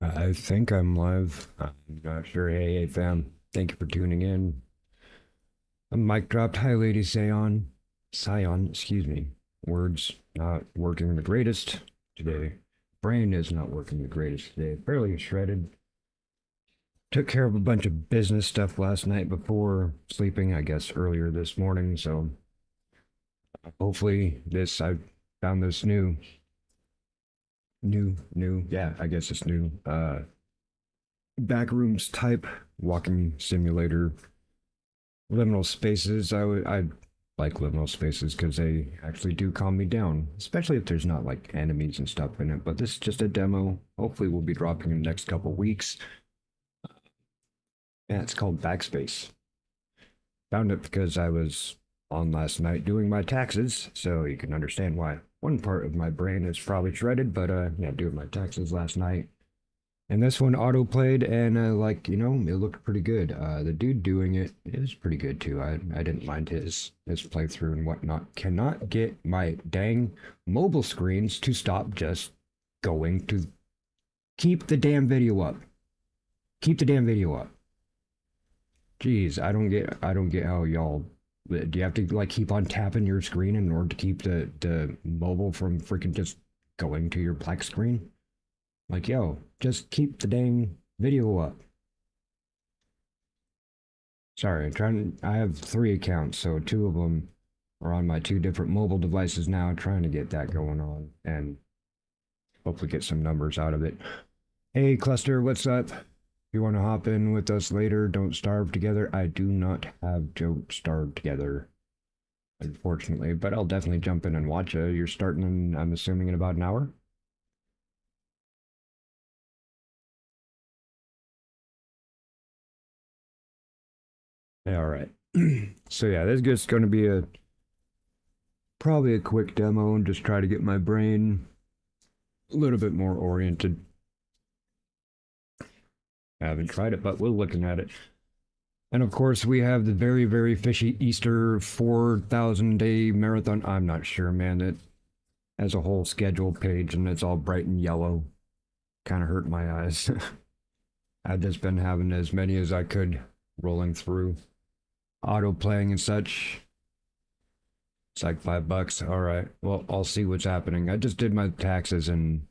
I think I'm live. I'm not sure. Hey, fam. Thank you for tuning in. I'm MikeDropped. Hi, lady Scion, excuse me. Words not working the greatest today. Brain is not working the greatest today. Fairly shredded. Took care of a bunch of business stuff last night before sleeping, I guess earlier this morning. So hopefully I found this yeah, I guess it's new. Backrooms type walking simulator. Liminal spaces. I like liminal spaces because they actually do calm me down, especially if there's not like enemies and stuff in it. But this is just a demo. Hopefully, we'll be dropping in the next couple weeks. Yeah, it's called Backspace. Found it because I was on last night doing my taxes, so you can understand why. One part of my brain is probably shredded, but yeah, doing my taxes last night. And this one auto played, and it looked pretty good. The dude doing it is pretty good too. I didn't mind his playthrough and whatnot. Cannot get my dang mobile screens to stop just going to keep the damn video up. Keep the damn video up. Jeez, I don't get how y'all do you have to like keep on tapping your screen in order to keep the mobile from freaking just going to your black screen? Like, yo, just keep the dang video up. Sorry, I have 3 accounts, so 2 of them are on my 2 different mobile devices now, trying to get that going on and hopefully get some numbers out of it. Hey, Cluster, what's up? If you want to hop in with us later, don't starve together. I do not have Don't Starve Together, unfortunately, but I'll definitely jump in and watch it. You're starting in, I'm assuming, in about an hour? Yeah, all right. So yeah, this is just going to be probably a quick demo and just try to get my brain a little bit more oriented. I haven't tried it, but we're looking at it. And of course, we have the very, very fishy Easter 4,000-day marathon. I'm not sure, man. It has a whole schedule page and it's all bright and yellow. Kind of hurt my eyes. I've just been having as many as I could rolling through, auto playing and such. It's like $5. All right. Well, I'll see what's happening. I just did my taxes and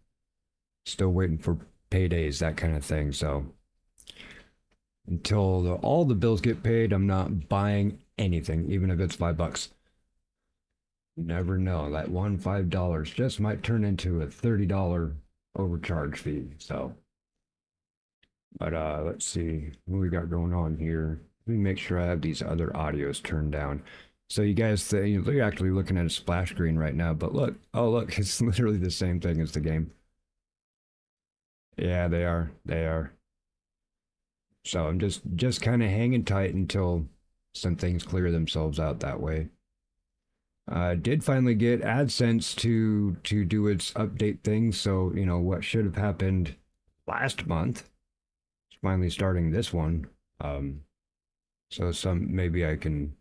still waiting for paydays, that kind of thing. So until all the bills get paid, I'm not buying anything, even if it's $5. You never know. That one $5 just might turn into a $30 overcharge fee. So, but let's see what we got going on here. Let me make sure I have these other audios turned down. So you guys think you're actually looking at a splash screen right now, but look, oh look, it's literally the same thing as the game. Yeah, they are. They are. So I'm just kind of hanging tight until some things clear themselves out that way. I did finally get AdSense to do its update thing, so you know what should have happened last month. It's finally starting this one. So some maybe I can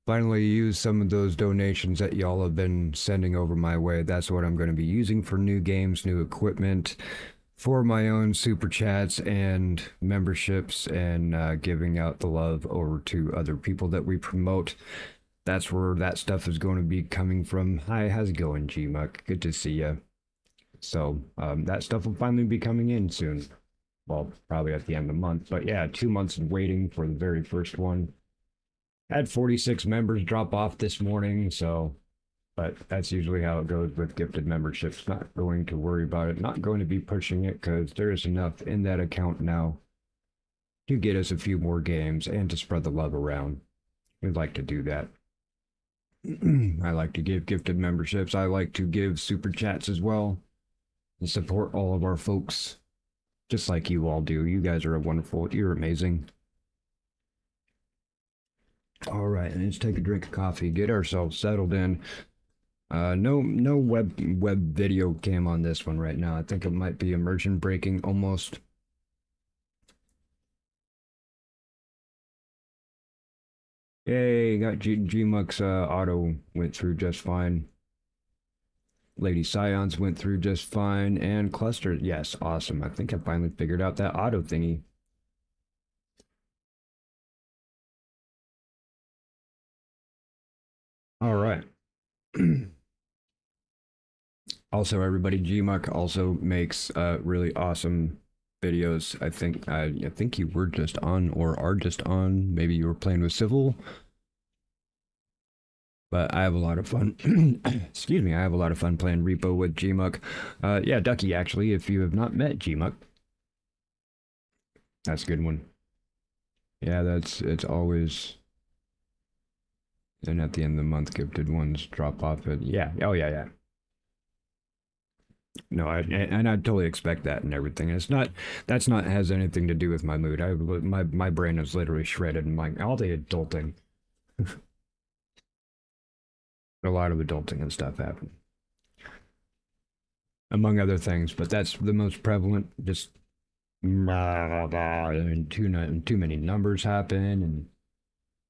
finally use some of those donations that y'all have been sending over my way. That's what I'm going to be using for new games, new equipment, for my own super chats and memberships, and giving out the love over to other people that we promote. That's where that stuff is going to be coming from. Hi, how's it going, Gmuck? Good to see you. So that stuff will finally be coming in soon. Well, probably at the end of the month. But yeah, 2 months of waiting for the very first one. Had 46 members drop off this morning, so but that's usually how it goes with gifted memberships. Not going to worry about it. Not going to be pushing it because there is enough in that account now to get us a few more games and to spread the love around. We'd like to do that. I like to give gifted memberships. I like to give super chats as well and support all of our folks, just like you all do. You guys are wonderful. You're amazing. All right, let's take a drink of coffee, get ourselves settled in. No web video cam on this one right now. I think it might be immersion breaking almost. Yay, got Gmux auto went through just fine. Lady Scions went through just fine, and Cluster, yes, awesome. I think I finally figured out that auto thingy. All right. Also, everybody, Gmuck also makes really awesome videos. I think you were just on or are just on. Maybe you were playing with Civil. But I have a lot of fun. Excuse me, I have a lot of fun playing Repo with Gmuck. Yeah, Ducky, actually, if you have not met Gmuck, that's a good one. Yeah, it's always. Then at the end of the month, gifted ones drop off. Yeah, oh yeah. No, and I totally expect that and everything. That's not has anything to do with my mood. My brain is literally shredded and like all the adulting, a lot of adulting and stuff happen, among other things. But that's the most prevalent. Just and too many numbers happen, and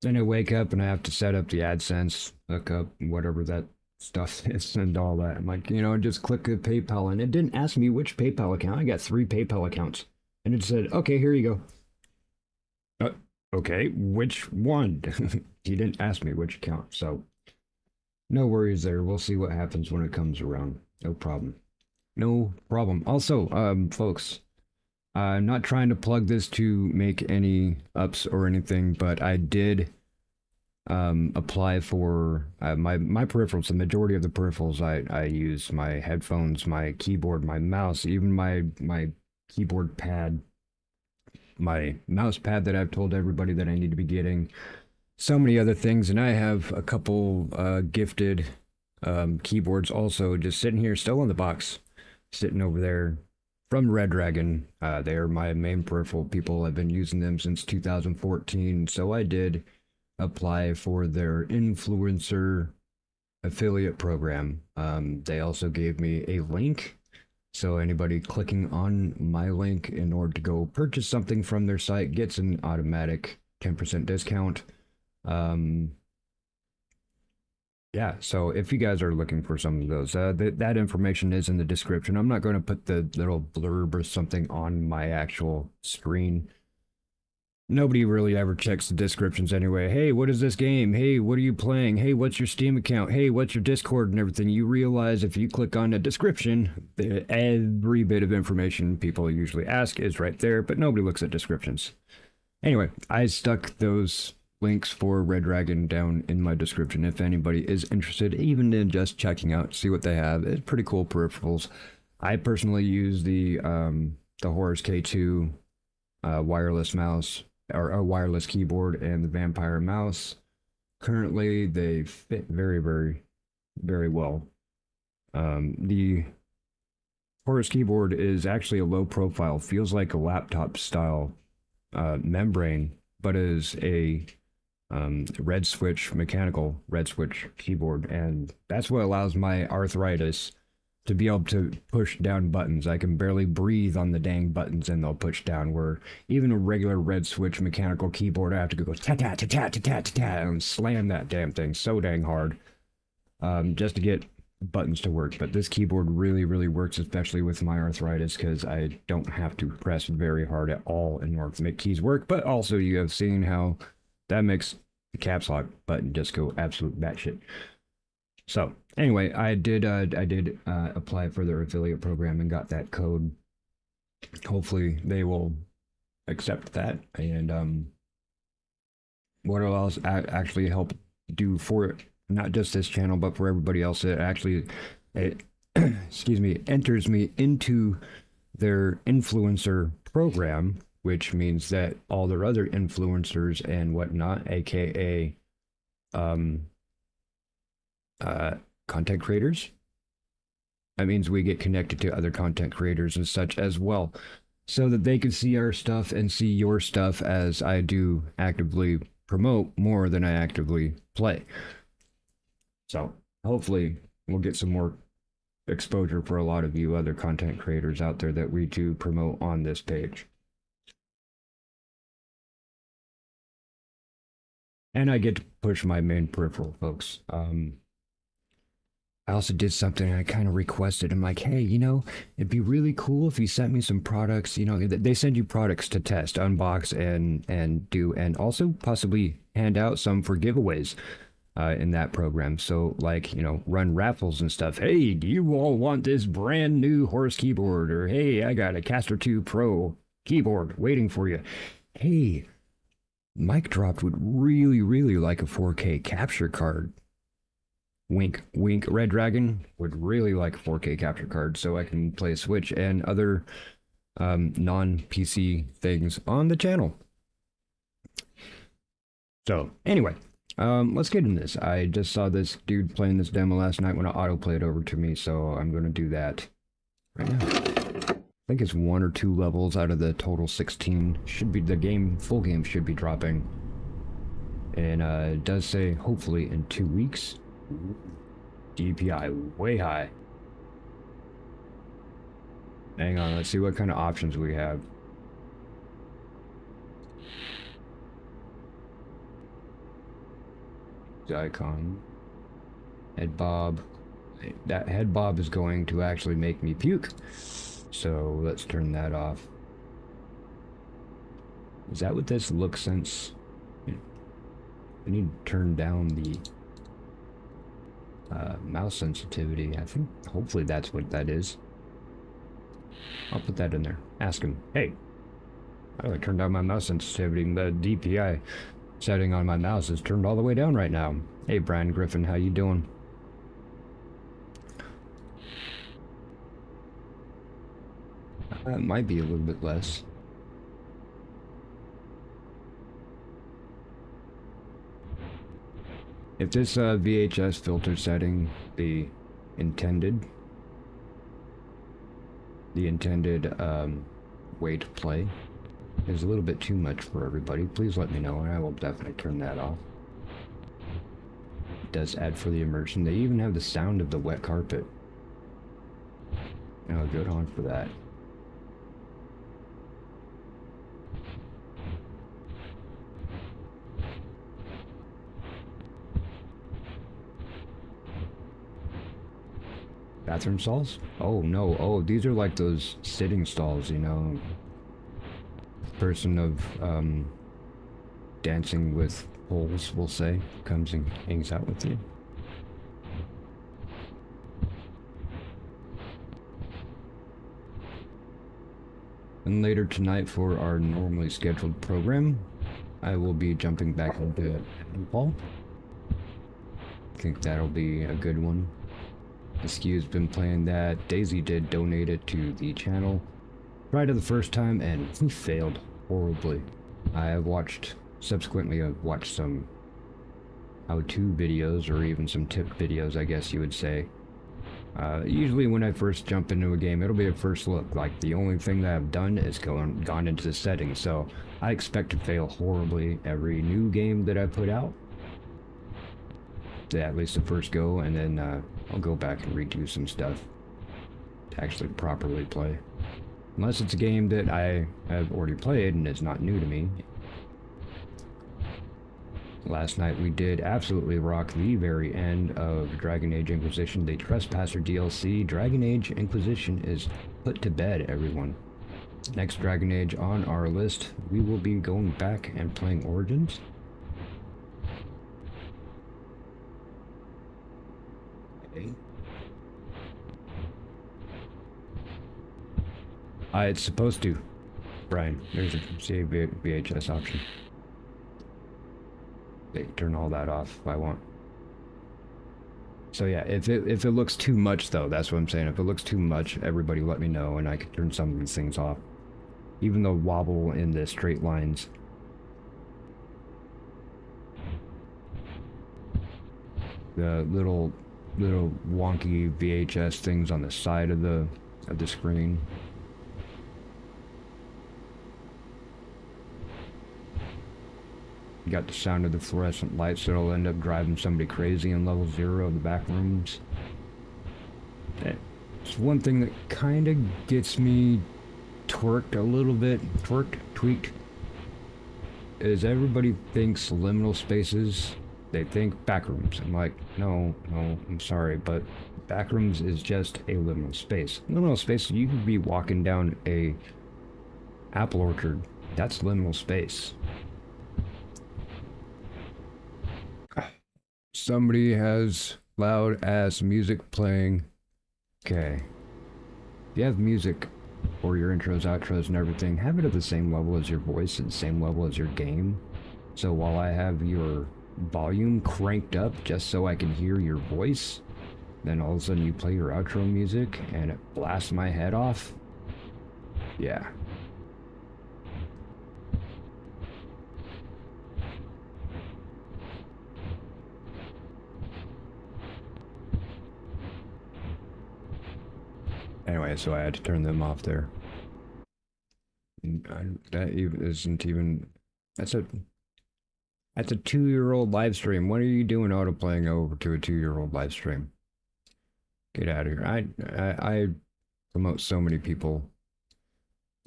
then I wake up and I have to set up the AdSense, look up whatever that stuff is and all that. I'm like, just click the PayPal, and it didn't ask me which PayPal account. I got 3 PayPal accounts, and it said, okay, here you go. Okay, which one? He didn't ask me which account, so no worries there. We'll see what happens when it comes around. No problem. No problem. Also, folks, I'm not trying to plug this to make any ups or anything, but I did apply for my peripherals. The majority of the peripherals I use, my headphones, my keyboard, my mouse, even my keyboard pad, my mouse pad that I've told everybody that I need to be getting, so many other things, and I have a couple gifted keyboards also just sitting here still in the box, sitting over there from REDragon. They are my main peripheral people. I've been using them since 2014, so I did apply for their influencer affiliate program. They also gave me a link, so anybody clicking on my link in order to go purchase something from their site gets an automatic 10% discount. Yeah, so if you guys are looking for some of those, that information is in the description. I'm not going to put the little blurb or something on my actual screen. Nobody really ever checks the descriptions anyway. Hey, what is this game? Hey, what are you playing? Hey, what's your Steam account? Hey, what's your Discord and everything? You realize if you click on the description, every bit of information people usually ask is right there, but nobody looks at descriptions. Anyway, I stuck those links for REDragon down in my description if anybody is interested, even in just checking out, see what they have. It's pretty cool peripherals. I personally use the Horus K2 wireless mouse, or a wireless keyboard, and the Vampire mouse. Currently, they fit very, very, very well. The Horus keyboard is actually a low profile, feels like a laptop style membrane, but is a red switch, mechanical red switch keyboard, and that's what allows my arthritis to be able to push down buttons. I can barely breathe on the dang buttons and they'll push down, where even a regular red switch mechanical keyboard, I have to go ta-ta-ta-ta-ta-ta-ta and slam that damn thing so dang hard just to get buttons to work. But this keyboard really, really works, especially with my arthritis, because I don't have to press very hard at all in order to make keys work. But also, you have seen how that makes the caps lock button just go absolute batshit. So anyway, I did apply for their affiliate program and got that code. Hopefully they will accept that, and what it'll also actually help do for not just this channel but for everybody else, it excuse me, enters me into their influencer program, which means that all their other influencers and whatnot, aka content creators, that means we get connected to other content creators and such as well, so that they can see our stuff and see your stuff, as I do actively promote more than I actively play. So hopefully we'll get some more exposure for a lot of you other content creators out there that we do promote on this page. And I get to push my main peripheral, folks. I also did something I kind of requested. I'm like, hey, it'd be really cool if you sent me some products. They send you products to test, unbox, and do, and also possibly hand out some for giveaways in that program. So like, run raffles and stuff. Hey, do you all want this brand new Horus keyboard? Or hey, I got a Caster 2 Pro keyboard waiting for you. Hey, MikeDropped would really, really like a 4K capture card. Wink, wink. REDragon would really like a 4K capture card so I can play Switch and other non-PC things on the channel. So anyway, let's get into this. I just saw this dude playing this demo last night when I auto-played over to me, so I'm going to do that right now. I think it's 1 or 2 levels out of the total 16. Should be the full game should be dropping. And it does say hopefully in 2 weeks. DPI way high. Hang on, let's see what kind of options we have. The icon. Head bob. That head bob is going to actually make me puke. So let's turn that off. Is that what this look sense? I need to turn down the mouse sensitivity. I think hopefully that's what that is. I'll put that in there. Ask him, hey, I turned down my mouse sensitivity. The DPI setting on my mouse is turned all the way down right now. Hey, Brian Griffin, how you doing? It might be a little bit less. If this VHS filter setting, the intended way to play is a little bit too much for everybody, please let me know and I will definitely turn that off. It does add for the immersion. They even have the sound of the wet carpet. Oh, good on for that. Bathroom stalls? Oh no, oh, these are like those sitting stalls, Person of dancing with holes, we'll say, comes and hangs out with you. And later tonight for our normally scheduled program, I will be jumping back into Paul. I think that'll be a good one. Skew's been playing that. Daisy did donate it to the channel. Tried it the first time and he failed horribly. I've subsequently I've watched some how-to videos or even some tip videos, I guess you would say. Usually when I first jump into a game, it'll be a first look. Like the only thing that I've done is gone into the settings, so I expect to fail horribly every new game that I put out. At least the first go, and then I'll go back and redo some stuff to actually properly play. Unless it's a game that I have already played and it's not new to me. Last night we did absolutely rock the very end of Dragon Age Inquisition, the Trespasser DLC. Dragon Age Inquisition is put to bed, everyone. Next Dragon Age on our list, we will be going back and playing Origins. It's supposed to. Brian, there's a save VHS option. Okay, turn all that off if I want. So yeah, if it looks too much though, that's what I'm saying. If it looks too much, everybody let me know and I can turn some of these things off. Even the wobble in the straight lines. The little wonky VHS things on the side of the screen. You got the sound of the fluorescent lights that'll end up driving somebody crazy in level 0 of the back rooms. It's one thing that kind of gets me tweaked a little bit. Tweaked. Is everybody thinks liminal spaces They think backrooms. I'm like, no, I'm sorry, but backrooms is just a liminal space. Liminal space, you could be walking down a apple orchard. That's liminal space. Somebody has loud ass music playing. Okay. If you have music for your intros, outros, and everything, have it at the same level as your voice and the same level as your game. So while I have your volume cranked up just so I can hear your voice, then all of a sudden you play your outro music and it blasts my head off. Yeah. Anyway, so I had to turn them off there. That isn't even... That's a 2-year-old live stream. What are you doing autoplaying over to a 2-year-old live stream? Get out of here. I promote so many people.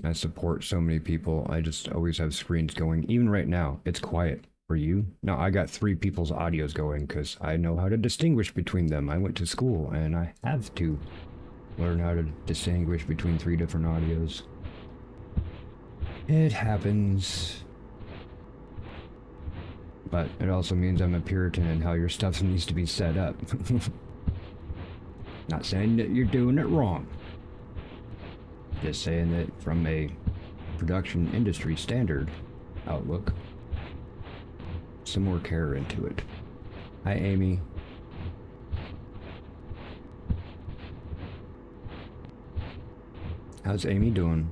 I support so many people. I just always have screens going. Even right now, it's quiet. For you? No, I got 3 people's audios going because I know how to distinguish between them. I went to school and I have to learn how to distinguish between 3 different audios. It happens. But it also means I'm a Puritan in how your stuff needs to be set up. Not saying that you're doing it wrong. Just saying that from a production industry standard outlook, some more care into it. Hi, Amy. How's Amy doing?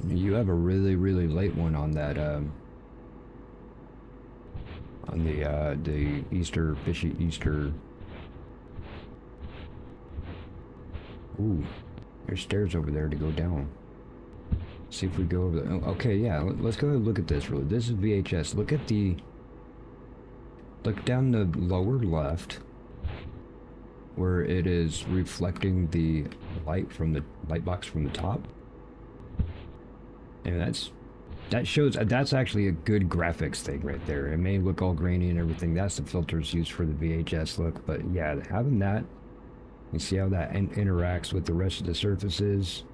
You have a really, really late one on that, on the Easter, fishy Easter. Ooh, there's stairs over there to go down. See if we go over there. Oh, okay, yeah, let's go ahead and look at this really. This is VHS. Look down the lower left where it is reflecting the light from the light box from the top. And that shows, that's actually a good graphics thing right there. It may look all grainy and everything. That's the filters used for the VHS look, but yeah, having that, you see how that interacts with the rest of the surfaces.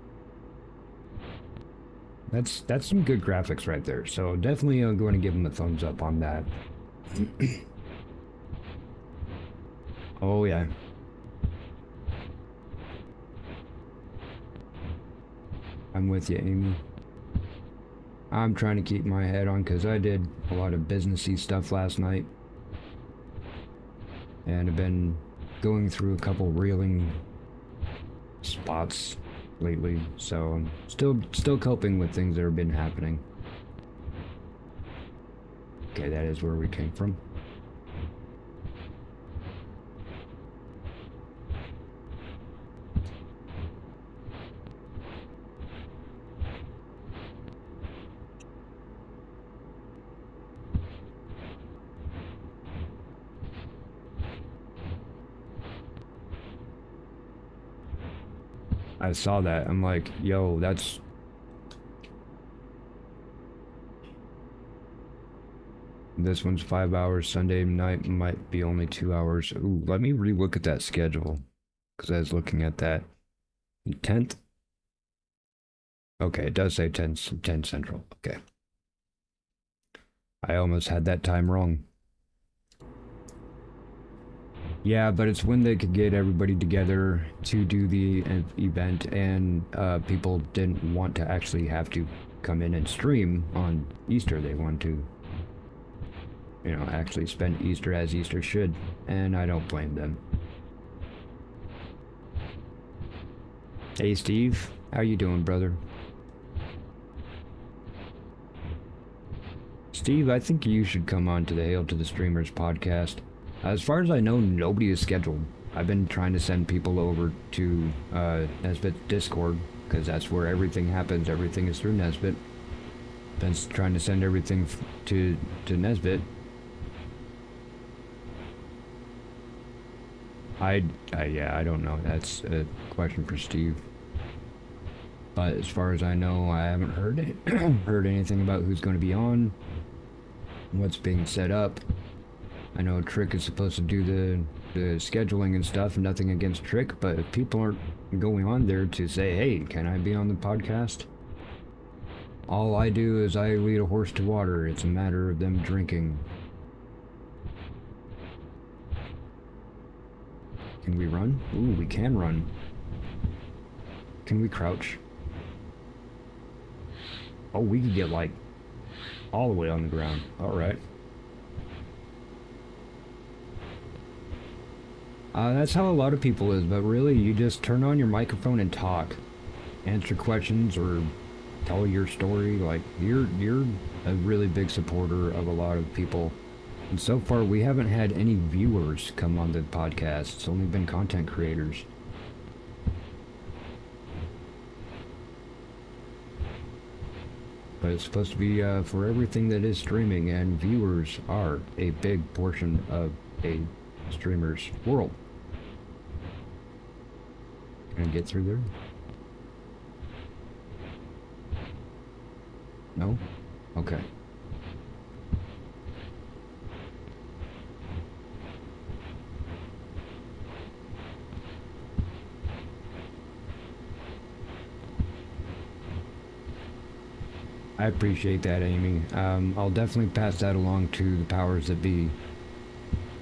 That's some good graphics right there. So definitely I'm going to give them a thumbs up on that. Oh yeah. I'm with you, Amy. I'm trying to keep my head on because I did a lot of businessy stuff last night. And I've been going through a couple reeling spots lately, so I'm still coping with things that have been happening. Okay, that is where we came from. I saw that. I'm like, yo, that's... This one's 5 hours. Sunday night might be only 2 hours. Ooh, let me re-look at that schedule. Because I was looking at that. 10th? Okay, it does say 10 Central. Okay. I almost had that time wrong. Yeah, but it's when they could get everybody together to do the event, and people didn't want to actually have to come in and stream on Easter. They want to, you know, actually spend Easter as Easter should, and I don't blame them. Hey Steve, how you doing, brother? Steve, I think you should come on to the Hail to the Streamers podcast. As far as I know, nobody is scheduled. I've been trying to send people over to Nesbit's Discord, because that's where everything happens. Everything is through Nesbit. Been trying to send everything to Nesbit. Yeah, I don't know. That's a question for Steve. But as far as I know, I haven't heard anything about who's going to be on, what's being set up. I know Trick is supposed to do the scheduling and stuff, nothing against Trick, but if people aren't going on there to say, hey, can I be on the podcast? All I do is I lead a horse to water. It's a matter of them drinking. Can we run? Ooh, we can run. Can we crouch? Oh, we could get like all the way on the ground. Alright. That's how a lot of people is, but really you just turn on your microphone and talk. Answer questions or tell your story. Like, you're a really big supporter of a lot of people. And so far we haven't had any viewers come on the podcast. It's only been content creators. But it's supposed to be for everything that is streaming, and viewers are a big portion of a streamer's world. Can I get through there? No? Okay. I appreciate that, Amy. I'll definitely pass that along to the powers that be.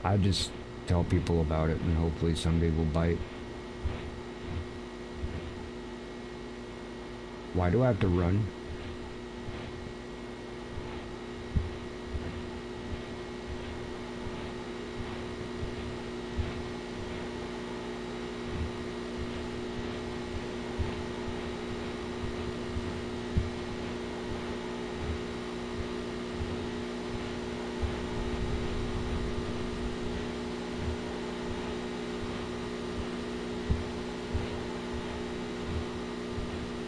I just tell people about it and hopefully somebody will bite. Why do I have to run?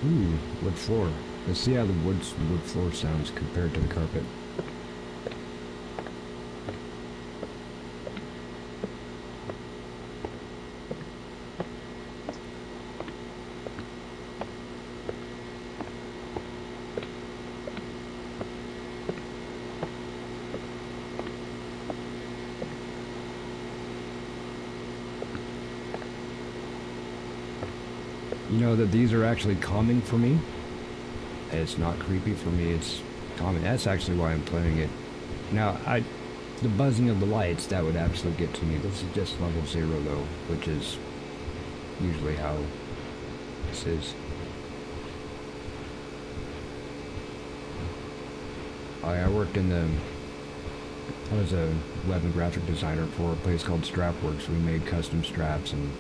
Ooh, wood floor. Let's see how the wood floor sounds compared to the carpet. You know that these are actually calming for me. It's not creepy for me, it's calming. That's actually why I'm playing it. Now, the buzzing of the lights, that would absolutely get to me. This is just level 0 though, which is usually how this is. I worked in I was a web and graphic designer for a place called Strapworks. We made custom straps and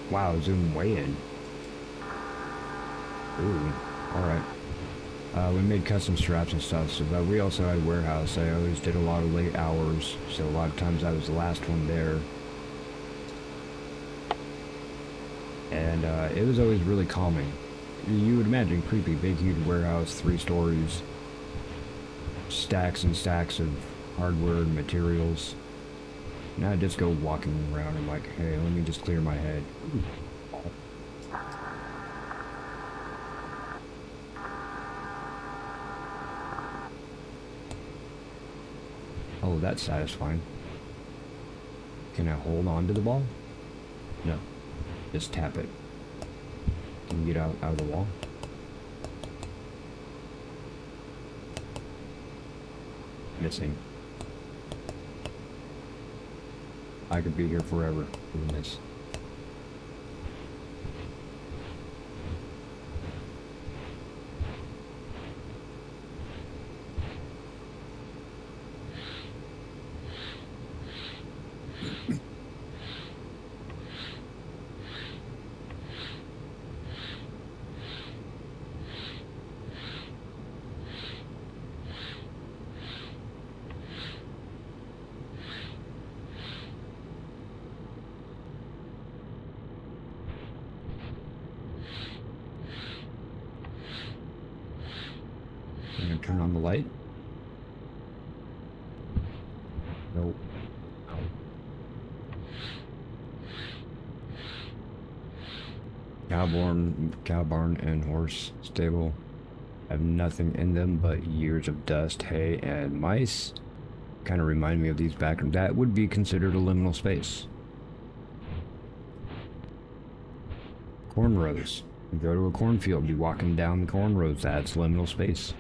wow, zoom way in. Ooh, alright. We made custom straps and stuff, so, but we also had a warehouse. I always did a lot of late hours, so a lot of times I was the last one there. And it was always really calming. You would imagine creepy, big huge warehouse, 3 stories, stacks and stacks of hardware and materials. Now I just go walking around and like, hey, let me just clear my head. Oh, that's satisfying. Can I hold on to the ball? No. Just tap it. Can you get out of the wall? Missing. I could be here forever doing this. I'm gonna turn on the light. Nope. Cow barn and horse stable. have nothing in them but years of dust, hay, and mice. Kind of remind me of these back. That would be considered a liminal space. Corn rows. You go to a cornfield, be walking down the corn rows. That's liminal space.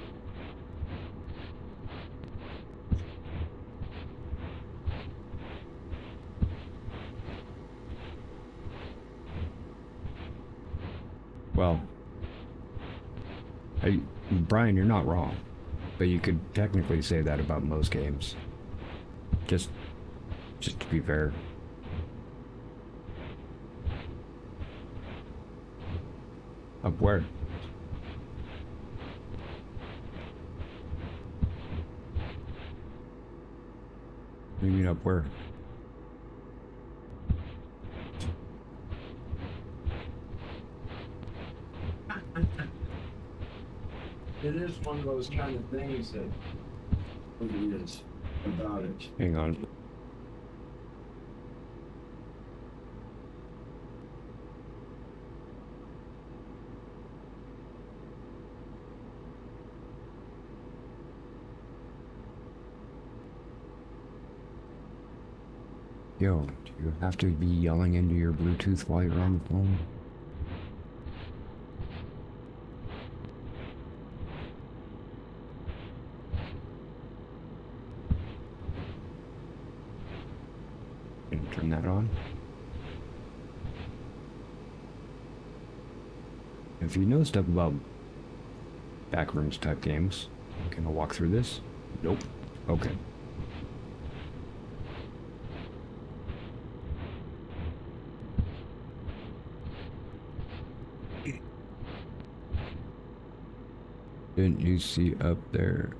Well, Brian, you're not wrong, but you could technically say that about most games. Just to be fair. Up where? What do you mean up where? It is one of those kind of things that it is about it. Hang on. Yo, do you have to be yelling into your Bluetooth while you're on the phone? Turn that on. If you know stuff about backrooms type games, can I walk through this? Nope. Okay. Didn't you see up there?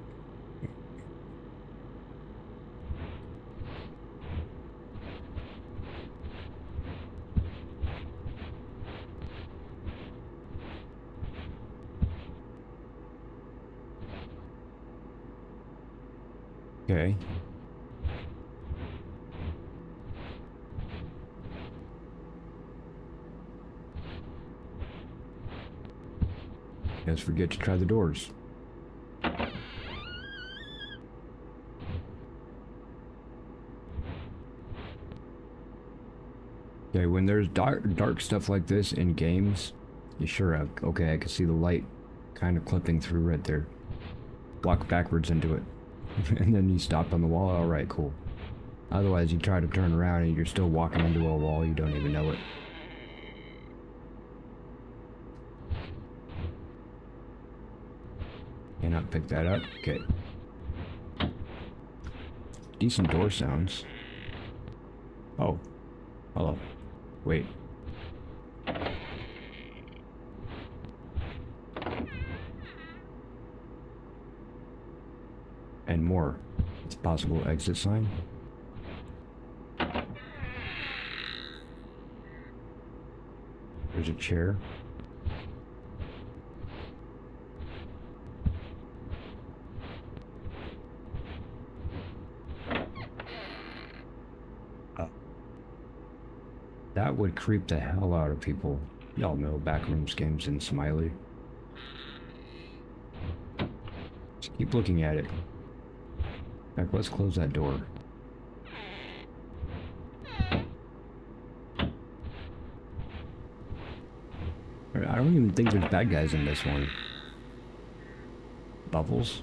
Okay. Let's forget to try the doors. Okay, when there's dark stuff like this in games, you sure have, okay, I can see the light kind of clipping through right there. Walk backwards into it. And then you stop on the wall. Alright, cool. Otherwise, you try to turn around and you're still walking into a wall, you don't even know it. Cannot pick that up. Okay. Decent door sounds. Oh. Hello. Wait. And more. It's a possible exit sign. There's a chair. That would creep the hell out of people. Y'all know backrooms games in Smiley. Just keep looking at it. In fact, let's close that door. I don't even think there's bad guys in this one. Bubbles?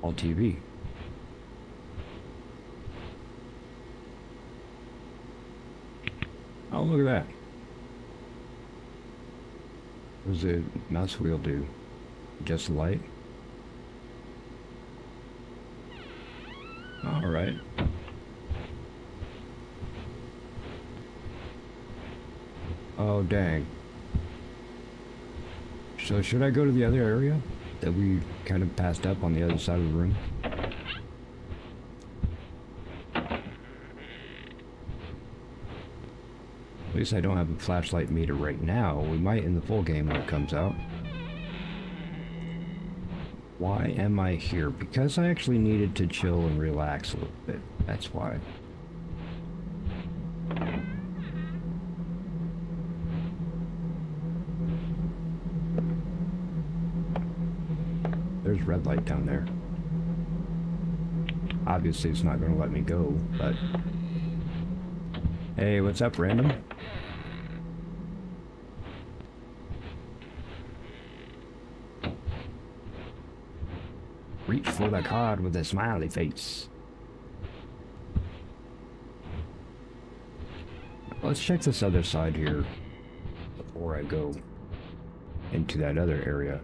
All TV. Oh, look at that. What does the mouse wheel do? Just light? Alright. Oh, dang. So should I go to the other area that we kind of passed up on the other side of the room? At least I don't have a flashlight meter right now. We might in the full game when it comes out. Why am I here? Because I actually needed to chill and relax a little bit. That's why. There's red light down there. Obviously it's not going to let me go, but... Hey, what's up, random? Reach for the card with a smiley face. Let's check this other side here before I go into that other area.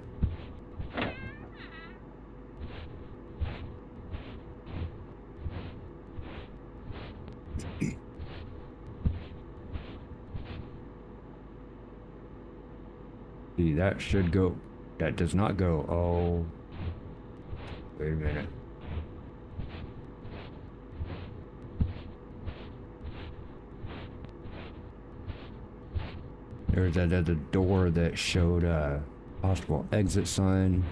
See, that should go. That does not go. Oh. Wait a minute. There's that other door that showed a possible exit sign.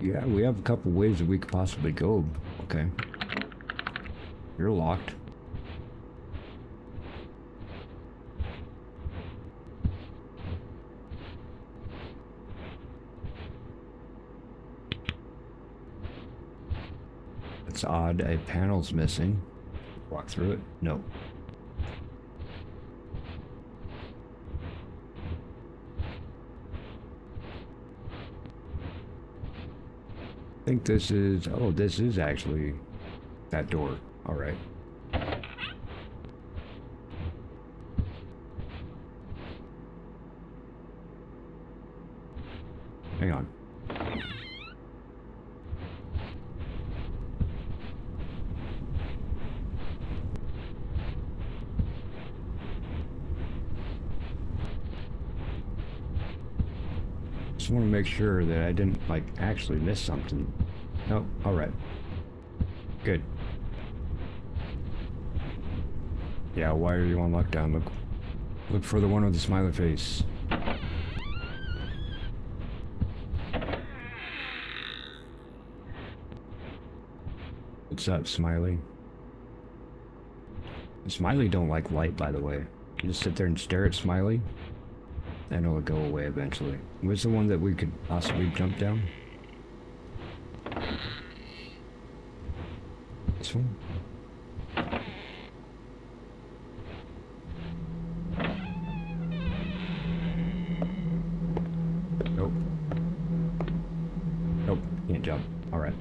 Yeah, we have a couple ways that we could possibly go. Okay. You're locked. It's odd. A panel's missing. Walk through it? No. I think this is, oh, this is actually that door. All right. Hang on. Just want to make sure that I didn't, like, actually miss something. Nope. All right. Good. Yeah, why are you on lockdown? Look for the one with the smiley face. What's up, Smiley? Smiley don't like light, by the way. You just sit there and stare at Smiley, and it'll go away eventually. What's the one that we could possibly jump down? This one? Nope. Nope, can't jump. Alright.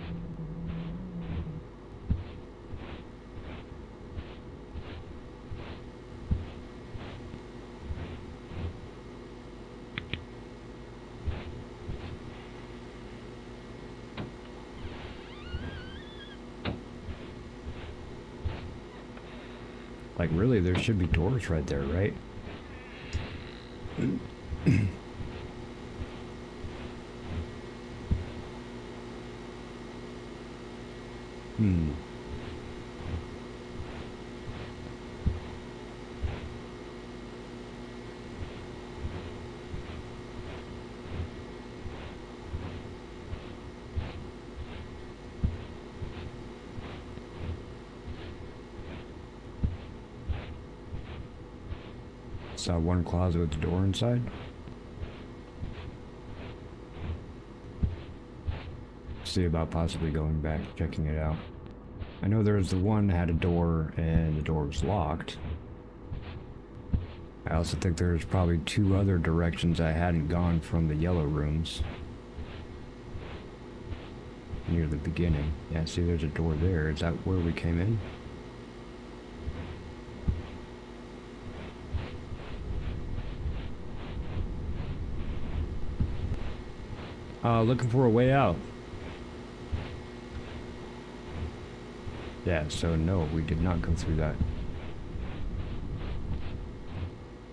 Like, really, there should be doors right there, right? Saw one closet with the door inside. See about possibly going back, checking it out. I know there was the one that had a door and the door was locked. I also think there's probably two other directions I hadn't gone from the yellow rooms. Near the beginning. Yeah, see there's a door there. Is that where we came in? Looking for a way out. Yeah, so no, we did not go through that.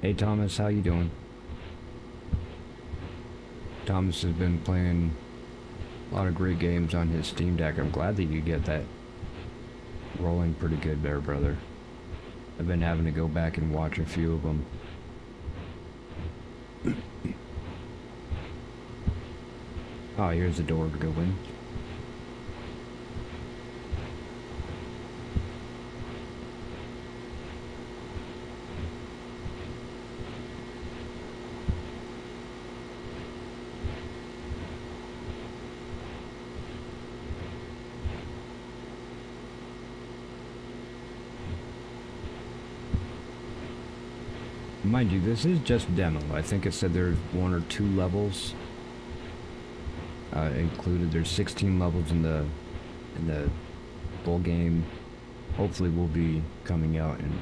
Hey Thomas, how you doing? Thomas has been playing A lot of great games on his Steam Deck. I'm glad that you get that rolling pretty good there, brother. I've been having to go back and watch a few of them. Oh, here's the door to go in. Mind you, this is just demo. I think it said there's 1 or 2 levels included. There's 16 levels in the full game. Hopefully will be coming out in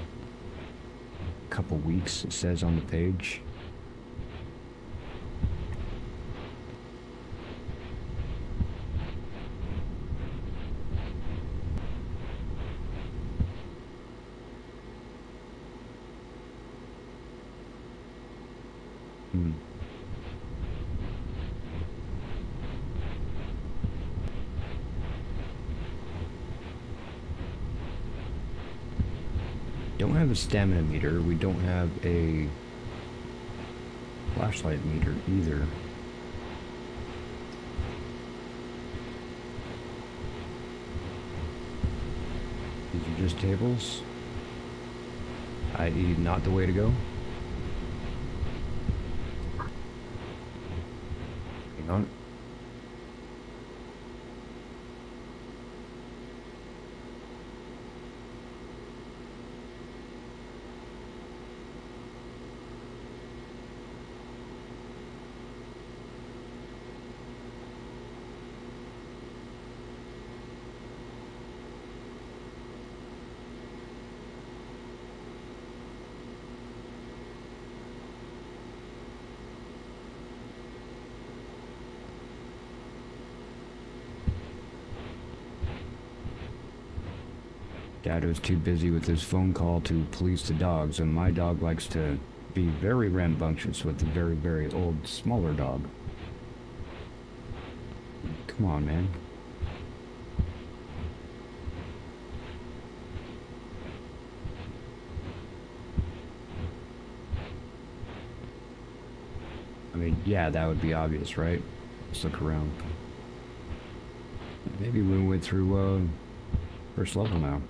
a couple weeks, it says on the page. Don't have a stamina meter. We don't have a flashlight meter either. These are just tables, i.e. not the way to go. Hang on. Dad was too busy with his phone call to police the dogs, and my dog likes to be very rambunctious with the very, very old, smaller dog. Come on, man. I mean, yeah, that would be obvious, right? Let's look around. Maybe we went through, first level now.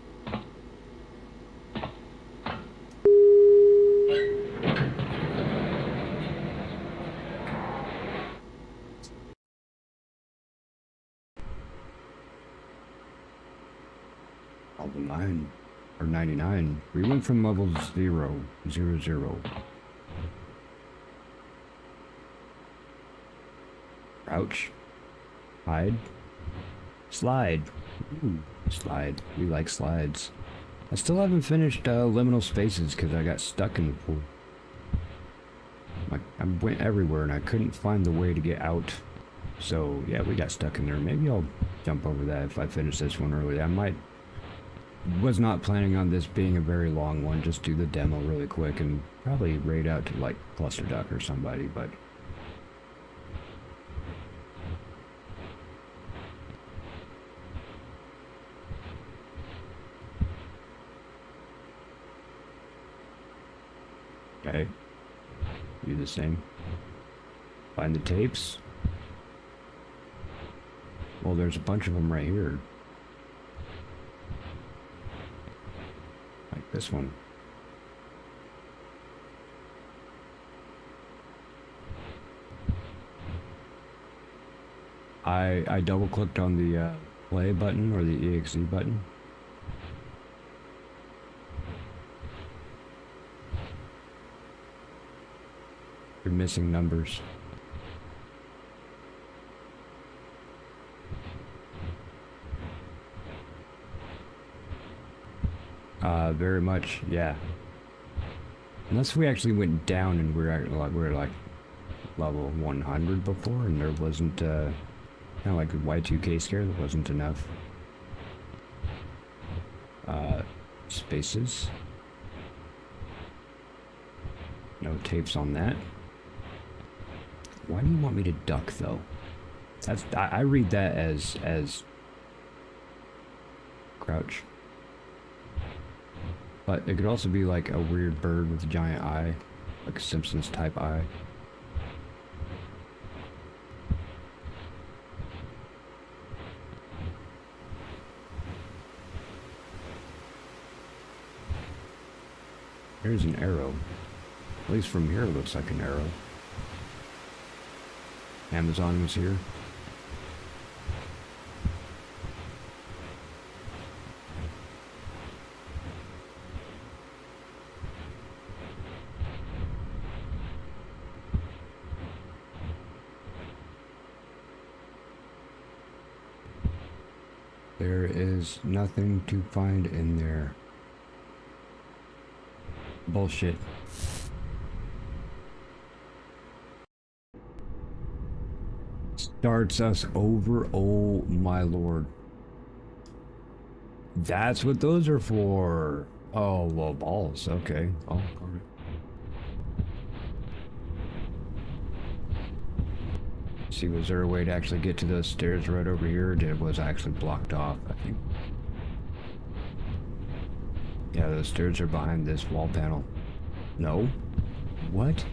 Level 9 or 99. We went from level 0. Crouch. Hide. Slide. Ooh, slide. We like slides. I still haven't finished Liminal Spaces because I got stuck in the pool. I went everywhere and I couldn't find the way to get out. So yeah, we got stuck in there. Maybe I'll jump over that if I finish this one early. Was not planning on this being a very long one. Just do the demo really quick and probably raid out to like Cluster Duck or somebody, but okay. Do the same. Find the tapes. Well, there's a bunch of them right here. Like this one. I double clicked on the play button or the EXE button. You're missing numbers. Very much, yeah. Unless we actually went down and we're like level 100 before, and there wasn't kind of like a Y2K scare. There wasn't enough spaces. No tapes on that. Why do you want me to duck though? I read that as crouch. But it could also be like a weird bird with a giant eye, like a Simpsons type eye. There's an arrow. At least from here it looks like an arrow. Amazon was here. There is nothing to find in there. Bullshit. Starts us over, oh my lord. That's what those are for. Oh, well, balls, okay. Oh, alright. See, was there a way to actually get to those stairs right over here? Or it was actually blocked off, I think. Yeah, those stairs are behind this wall panel. No? What?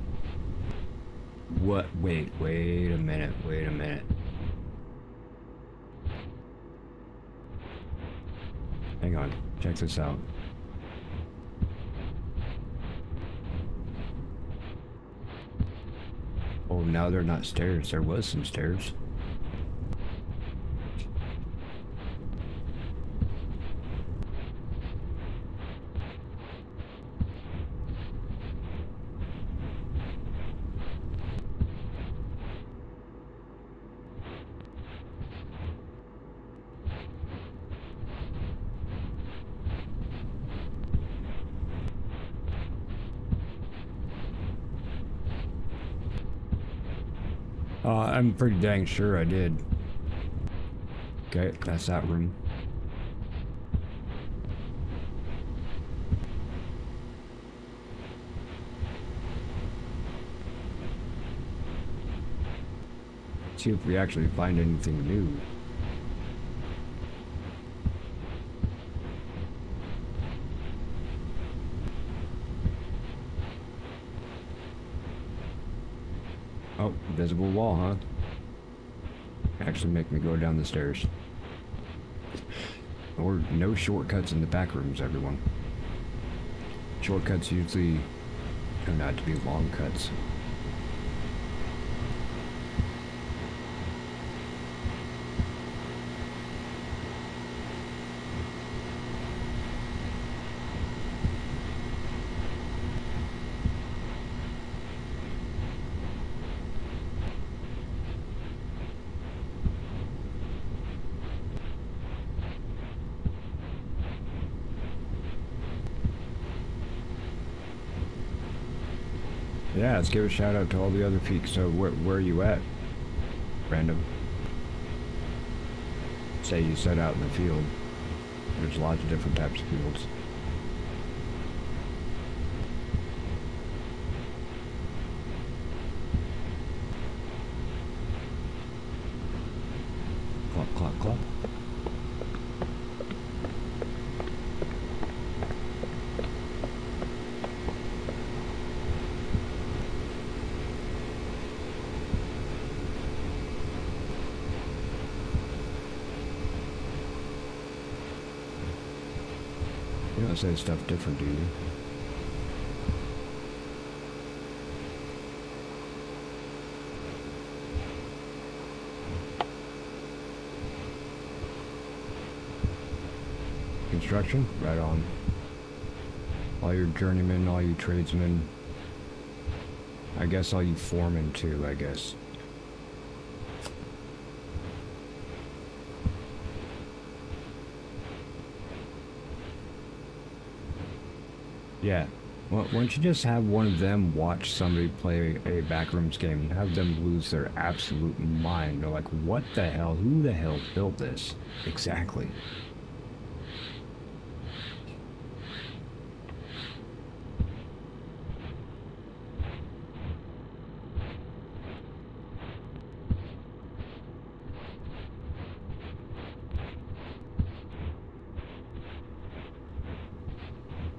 What? Wait a minute, wait a minute. Hang on, check this out. Oh, now they're not stairs. There was some stairs. I'm pretty dang sure I did. Okay, that's that room. See if we actually find anything new. Oh, invisible wall, huh? Actually make me go down the stairs. Or no shortcuts in the back rooms, everyone. Shortcuts usually turn out to be long cuts. Yeah, let's give a shout out to all the other peaks. So where are you at? Random. Say you set out in the field. There's lots of different types of fields. Clop, clop, clop. You don't say stuff different, do you? Construction? Right on. All your journeymen, all you tradesmen. I guess all you foremen too, I guess. Yeah. Well, why don't you just have one of them watch somebody play a backrooms game and have them lose their absolute mind? They're like, what the hell? Who the hell built this? Exactly.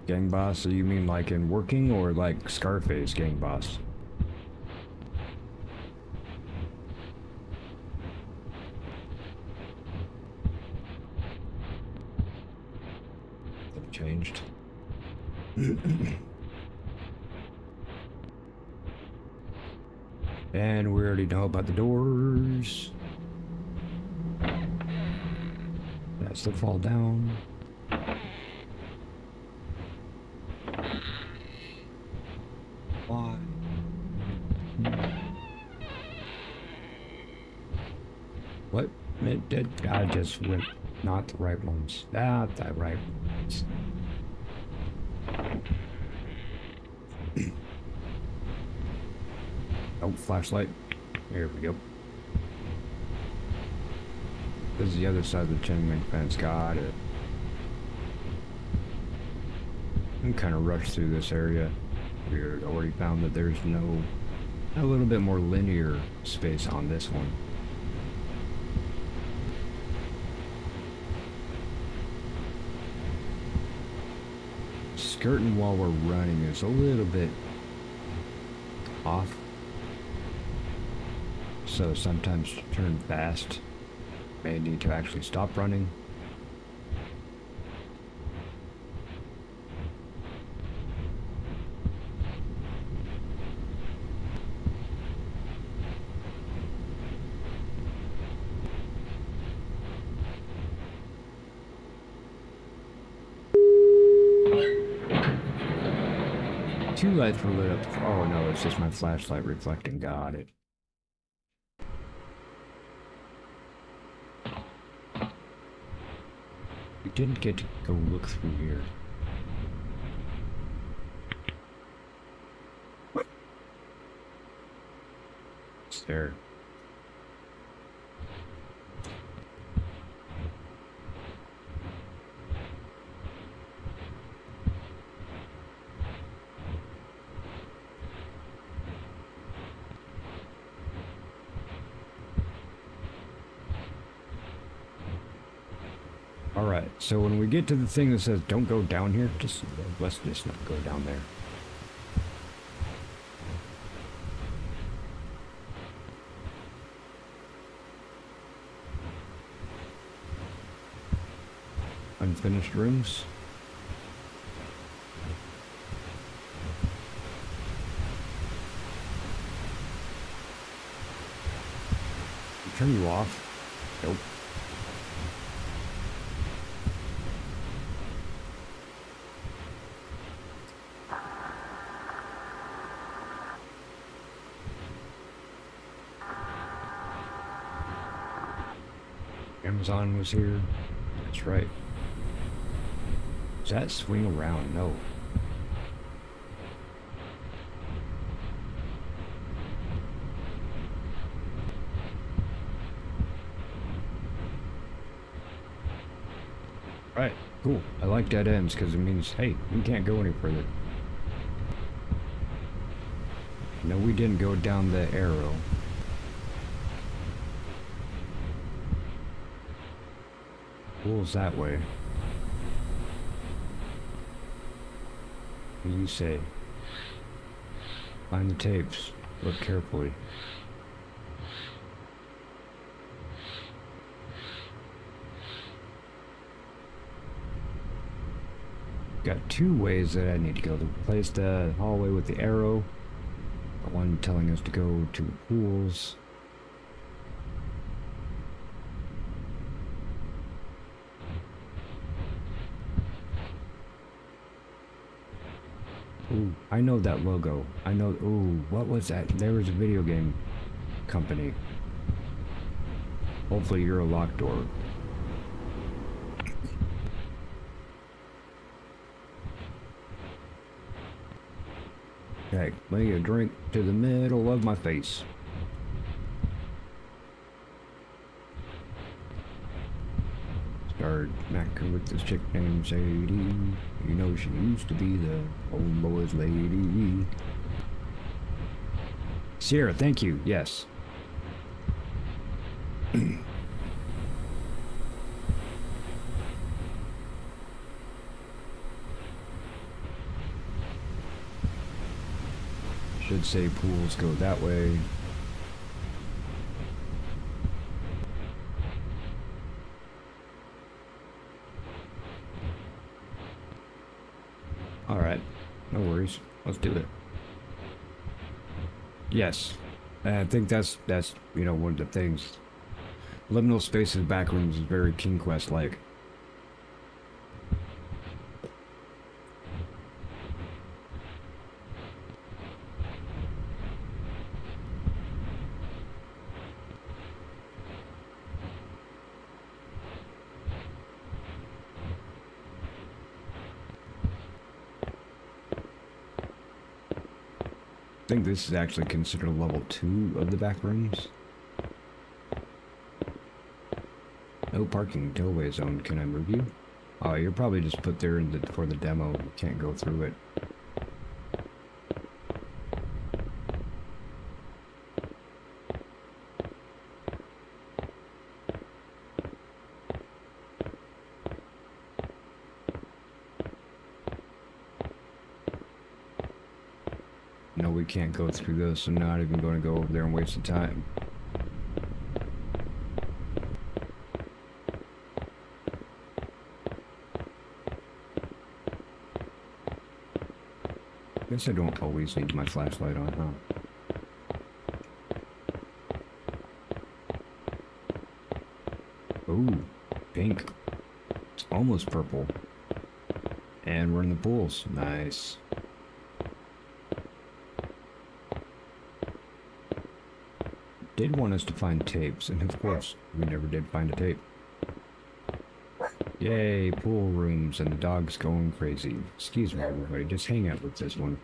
Gang boss, so you mean like in working or like Scarface gang boss? They've changed. And we already know about the doors. That's the fall down. Why? What? It did. I just went not the right ones. Not the right ones. Oh, flashlight. Here we go. This is the other side of the chain link fence. Got it. I'm kind of rushed through this area. Weird. Already found that there's a little bit more linear space on this one. Skirting while we're running is a little bit off. So sometimes to turn fast, may need to actually stop running. Two lights were lit up. Oh no, it's just my flashlight reflecting. Got it. We didn't get to go look through here. It's there. Alright, so when we get to the thing that says don't go down here, let's just not go down there. Unfinished rooms. Turn you off. Nope. Amazon was here. That's right. Does that swing around? No. Right. Cool. I like dead ends because it means, hey, we can't go any further. No, we didn't go down the arrow. Pulls that way. What do you say? Find the tapes. Look carefully. Got two ways that I need to go. To place the hallway with the arrow. The one telling us to go to the pools. Ooh, I know that logo. I know. Ooh, what was that? There was a video game company. Hopefully you're a locked door. Okay, lay a drink to the middle of my face. Started macking with this chick named Sadie. You know she used to be the old boy's lady. Sierra, thank you. Yes. Should say pools go that way. Alright, no worries. Let's do it. Yes. I think that's you know, one of the things. Liminal Space's backrooms is very King Quest-like. I think this is actually considered level 2 of the backrooms. No parking tollway zone. Can I move you? Oh, you're probably just put there in the, for the demo. You can't go through it. No, we can't go through this. I'm not even going to go over there and waste the time. Guess I don't always need my flashlight on, huh? Ooh, pink. It's almost purple. And we're in the pools. Nice. Did want us to find tapes, and of course, we never did find a tape. Yay, pool rooms, and the dog's going crazy. Excuse me, everybody, just hang out with this one.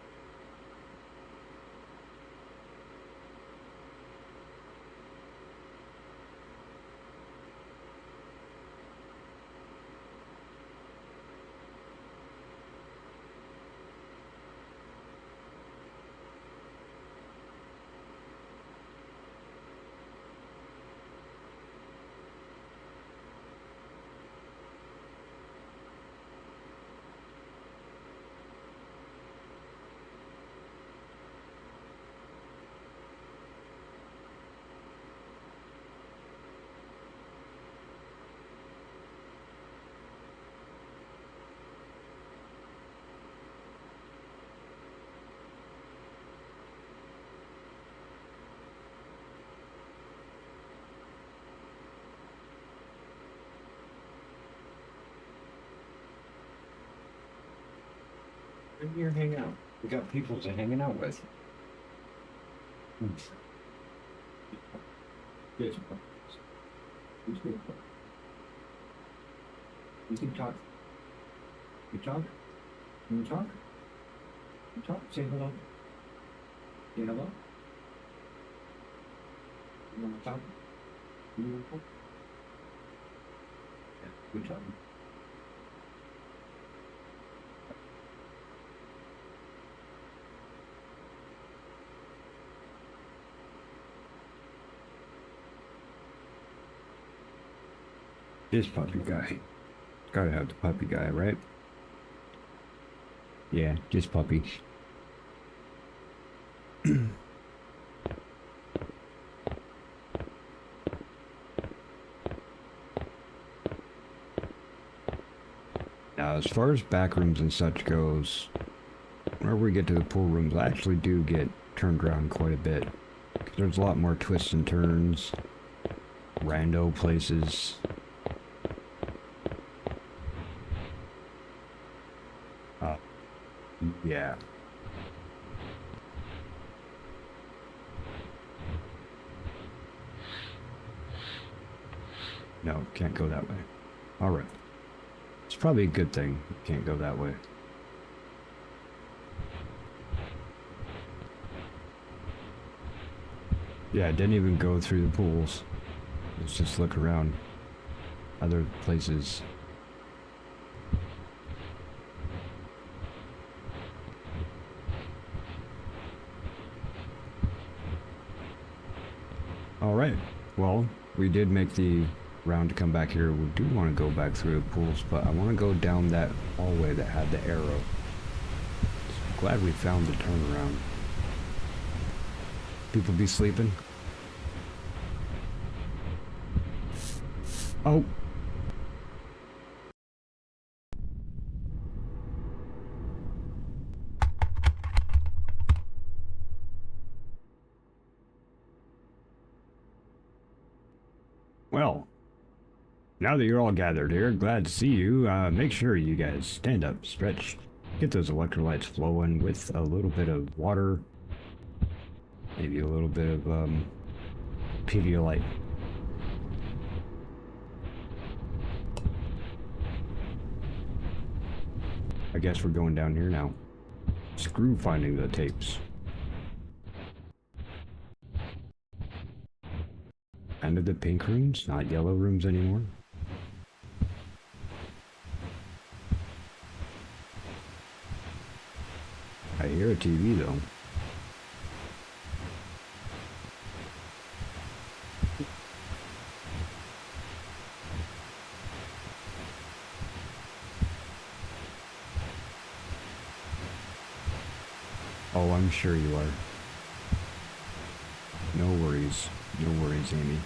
Bring your hangout. We got people to hanging out with. You can talk. You talk? You talk? You talk? Say hello. Say hello. You want to talk? You want to talk? Yeah, good talk. This puppy guy. Gotta have the puppy guy, right? Yeah, just puppy. Now, as far as backrooms and such goes, whenever we get to the pool rooms, I actually do get turned around quite a bit. There's a lot more twists and turns, rando places. Yeah. No, can't go that way. Alright. It's probably a good thing you can't go that way. Yeah, I didn't even go through the pools. Let's just look around other places. Alright, well, we did make the round to come back here. We do want to go back through the pools, but I want to go down that hallway that had the arrow. So glad we found the turnaround. People be sleeping. Oh. Well, now that you're all gathered here, glad to see you. Make sure you guys stand up, stretch, get those electrolytes flowing with a little bit of water, maybe a little bit of Pedialyte. I guess we're going down here now. Screw finding the tapes. End of the pink rooms, not yellow rooms anymore. I hear a TV though. Oh, I'm sure you are. No worries. No worries, Amy.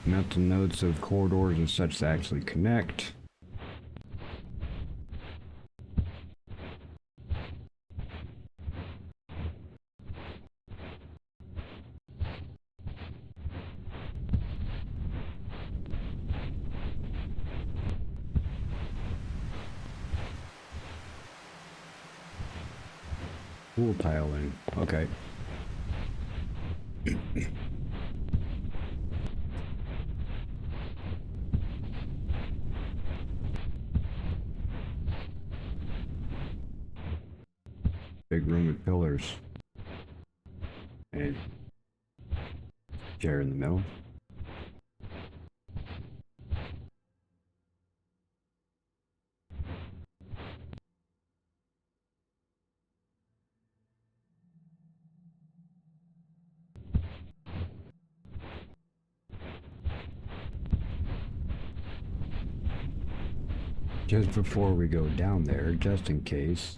Mental notes of corridors and such that actually connect. Pool tiling. Okay. Big room with pillars. And chair in the middle. Just before we go down there, just in case.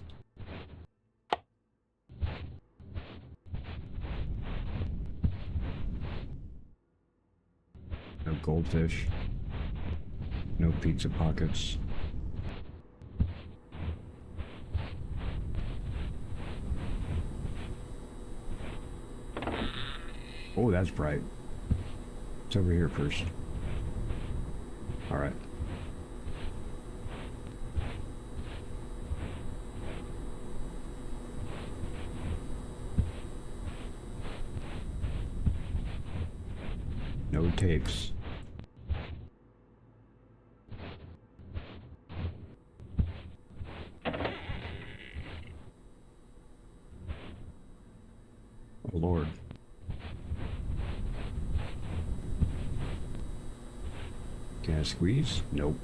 No goldfish. No pizza pockets. Oh, that's bright. It's over here first. All right. No tapes. Oh Lord. Can I squeeze? Nope.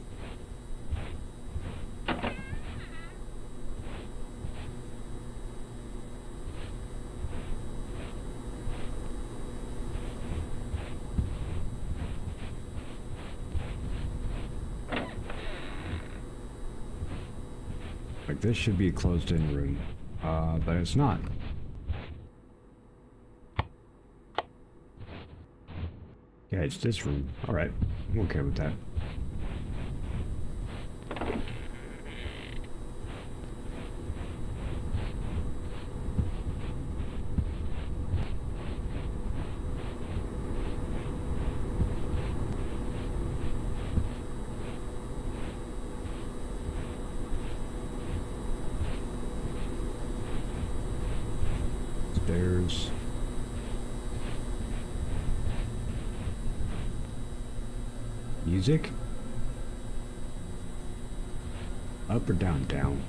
Like this should be a closed-in room, but it's not. Yeah, it's this room. All right, I'm okay with that. Stairs. Music? Up or down? Down.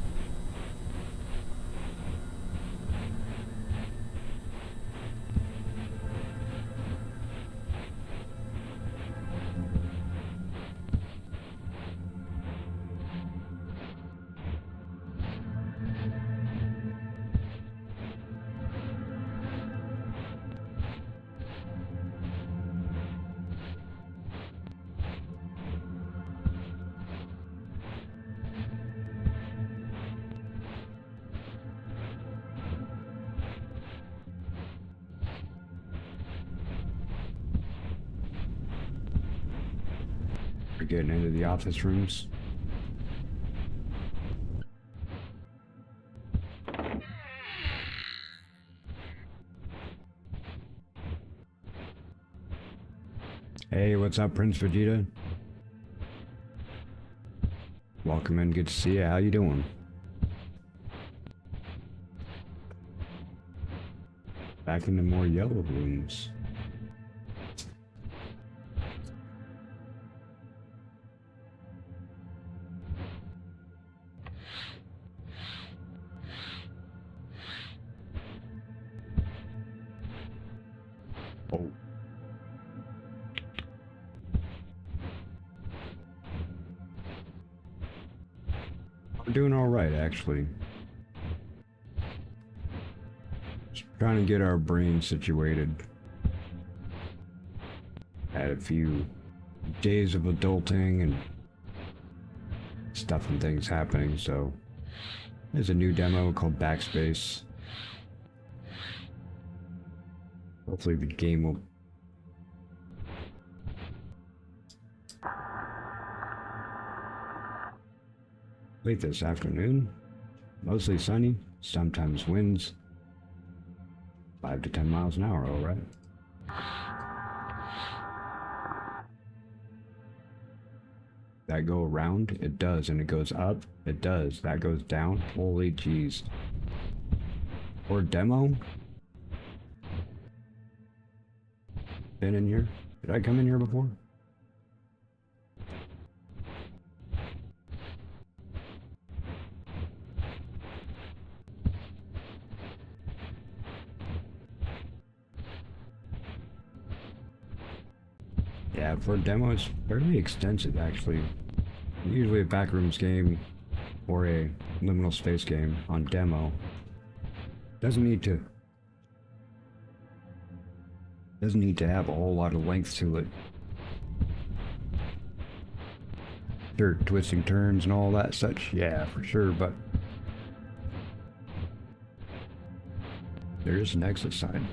We're getting into the office rooms. Hey, what's up, Prince Vegeta? Welcome in, good to see you. How you doing? Back into more yellow rooms. Oh. I'm doing all right, actually. Just trying to get our brain situated. Had a few days of adulting and stuff and things happening, so there's a new demo called Backspace. Hopefully the game will... Late this afternoon. Mostly sunny, sometimes winds. 5 to 10 miles an hour, alright. That go around? It does, and it goes up? It does. That goes down? Holy jeez. Or demo? Been in here? Did I come in here before? Yeah, for a demo, it's fairly extensive, actually. Usually a backrooms game or a liminal space game on demo doesn't need to have a whole lot of length to it. Sure, twisting turns and all that such, yeah, for sure, but there's an exit sign.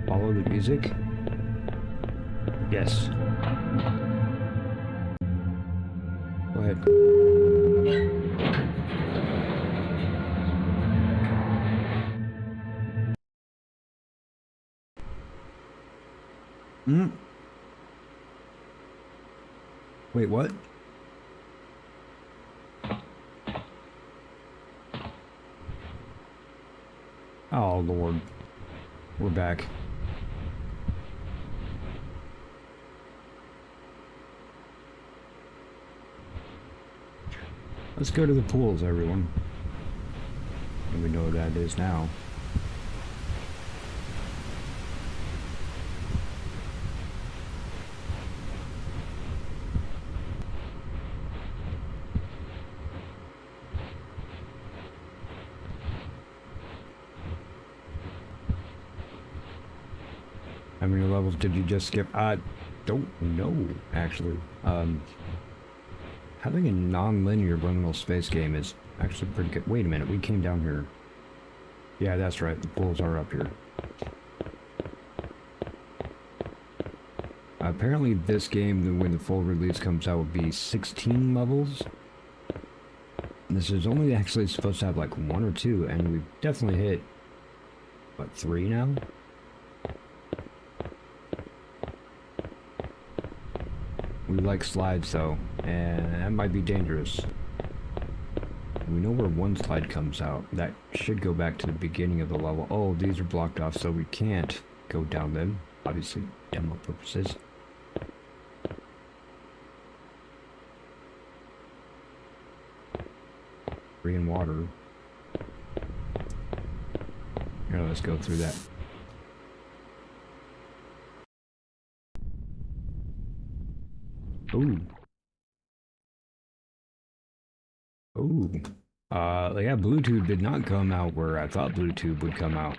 Follow the music? Yes. Go ahead. Wait, what? Oh, Lord. We're back. Let's go to the pools, everyone. And we know what that is now. How many levels did you just skip? I don't know, actually. Having a non-linear liminal space game is actually pretty good. Wait a minute, we came down here. Yeah, that's right, the pools are up here. Apparently this game, when the full release comes out, will be 16 levels. This is only actually supposed to have like 1 or 2, and we've definitely hit, what, 3 now? We like slides though, and that might be dangerous. We know where one slide comes out. That should go back to the beginning of the level. Oh, these are blocked off, so we can't go down them. Obviously, demo purposes. Free in water. Here, let's go through that. Ooh. Ooh. Yeah, Bluetooth did not come out where I thought Bluetooth would come out.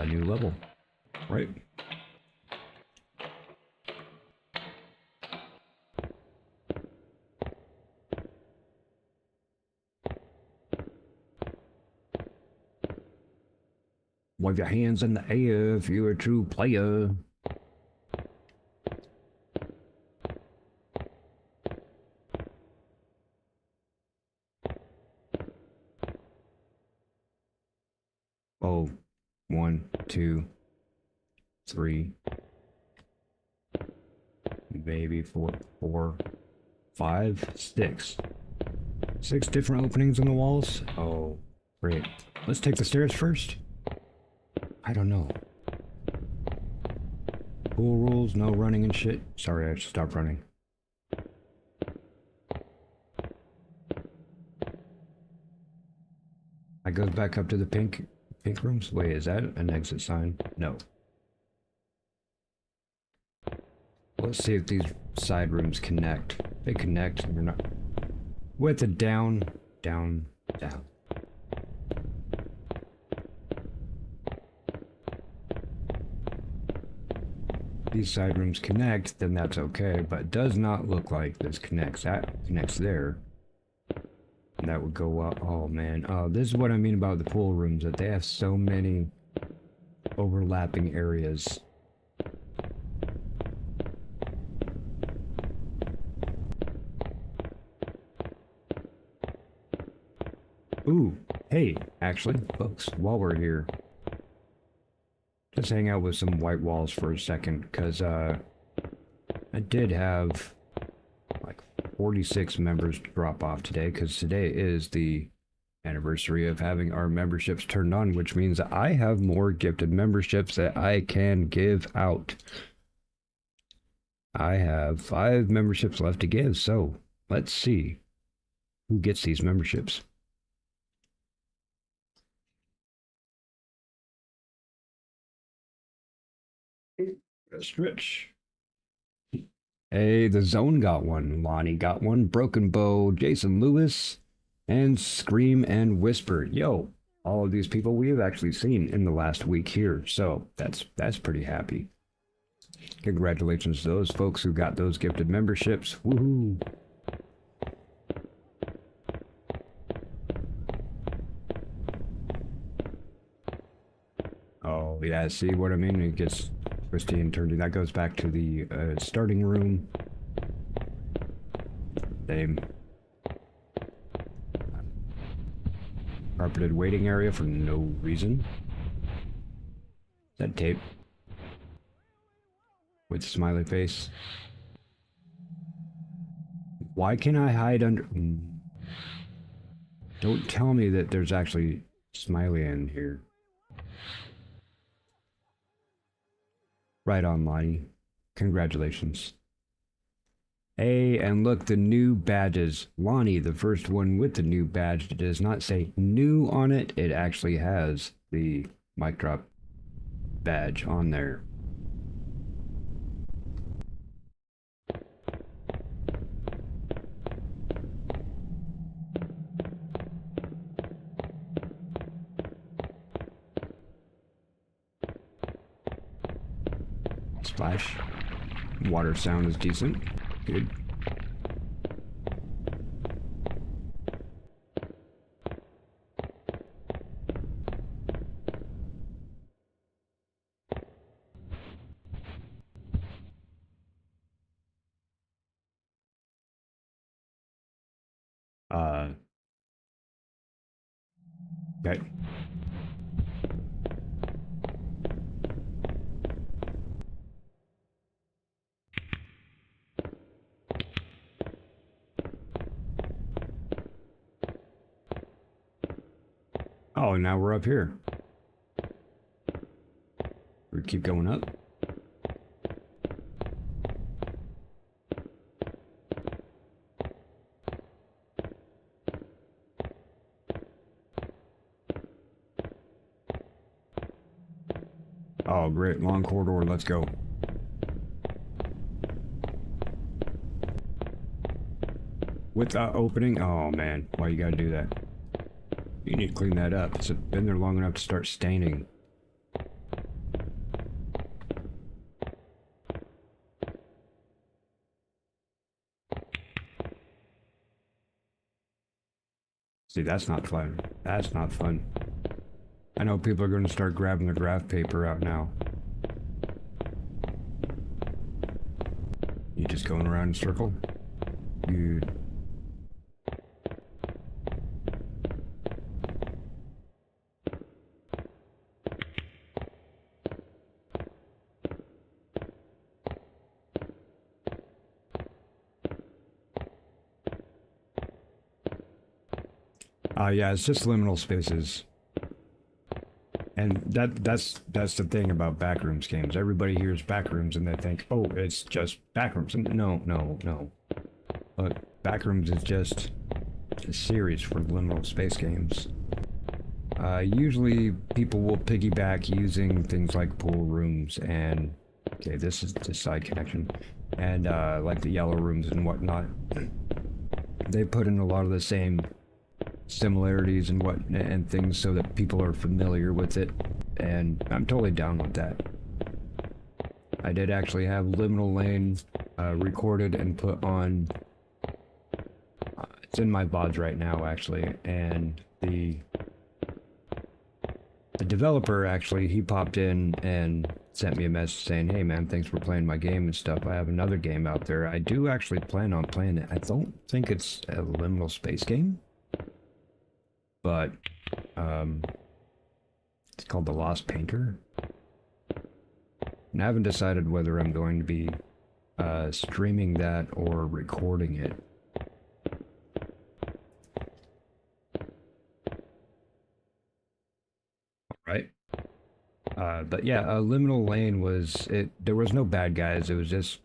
New level. Right. Wave your hands in the air if you're a true player. Oh, 1, 2, 3, maybe 4, 5, 6. 6 different openings in the walls? Oh, great. Let's take the stairs first. I don't know. Pool rules, no running and shit. Sorry, I should stop running. I goes back up to the pink rooms. Wait, is that an exit sign? No. Let's see if these side rooms connect. They connect, and they're not. With a down, down, down. These side rooms connect, then that's okay, but it does not look like this connects. That connects there. And that would go up. Oh man, this is what I mean about the pool rooms, that they have so many overlapping areas. Ooh, hey, actually, folks, while we're here, just hang out with some white walls for a second, because I did have like 46 members drop off today, because today is the anniversary of having our memberships turned on, which means that I have more gifted memberships that I can give out. I have 5 memberships left to give, so let's see who gets these memberships. Stretch. Hey, the Zone got one. Lonnie got one. Broken Bow, Jason Lewis, and Scream and Whisper. Yo, all of these people we have actually seen in the last week here, so that's pretty happy. Congratulations to those folks who got those gifted memberships. Woohoo! Oh yeah, see what I mean? It gets twisty and turny. That goes back to the starting room. Same. Carpeted waiting area for no reason. Is that tape? With smiley face. Why can I hide under... Don't tell me that there's actually smiley in here. Right on, Lonnie. Congratulations. Hey, and look, the new badges. Lonnie, the first one with the new badge, does not say new on it. It actually has the MikeDropped badge on there. Splash. Water sound is decent. Good. Okay. Oh, now we're up here. We keep going up. Oh, great. Long corridor. Let's go. With the opening? Oh, man. Why you gotta do that? You need to clean that up. It's been there long enough to start staining. See, that's not fun. That's not fun. I know people are going to start grabbing the graph paper out now. You just going around in a circle? You... yeah, it's just liminal spaces. And that's the thing about backrooms games. Everybody hears backrooms and they think, oh, it's just backrooms. And no. Look, backrooms is just a series for liminal space games. Usually people will piggyback using things like pool rooms and, okay, this is the side connection, and like the yellow rooms and whatnot. They put in a lot of the same similarities and things so that people are familiar with it, and I'm totally down with that. I did actually have Liminal Lane recorded and put on, it's in my VODs right now actually, and the developer actually, he popped in and sent me a message saying, hey man, thanks for playing my game and stuff. I have another game out there. I do actually plan on playing it. I don't think it's a liminal space game, but it's called The Lost Painter. And I haven't decided whether I'm going to be streaming that or recording it. Right? But yeah, Liminal Lane was, there was no bad guys. It was just,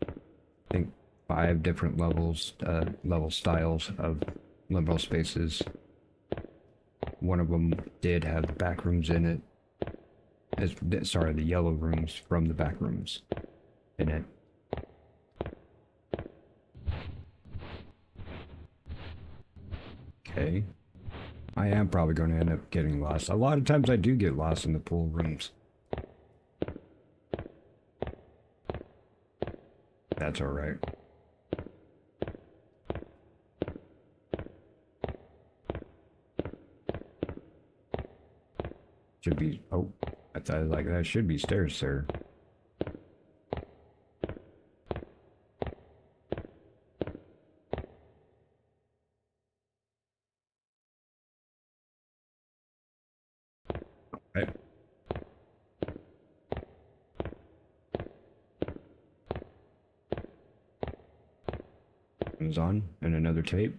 I think, 5 different levels, level styles of liminal spaces. One of them did have back rooms in it. Sorry, the yellow rooms from the back rooms in it. Okay. I am probably going to end up getting lost. A lot of times I do get lost in the pool rooms. That's alright. Should be, oh, I thought like that should be stairs there. Right. It's on, and another tape.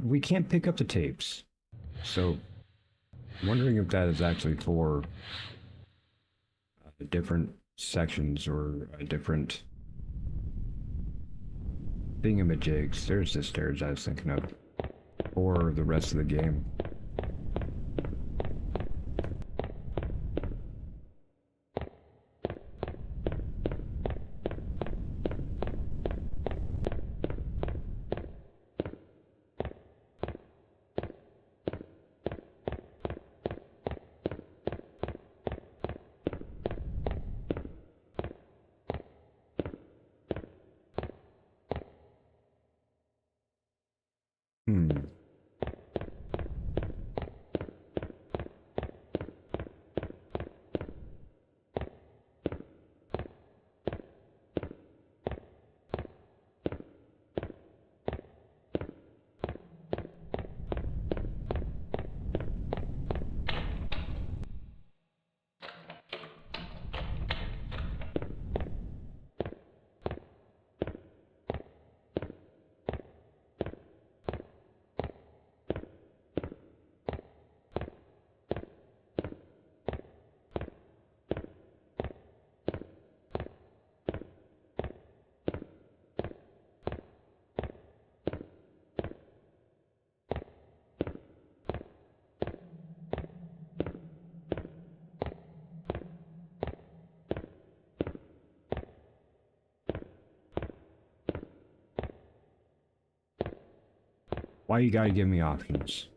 We can't pick up the tapes, so I'm wondering if that is actually for different sections or different thingamajigs. There's the stairs I was thinking of, or the rest of the game. Why you gotta give me options?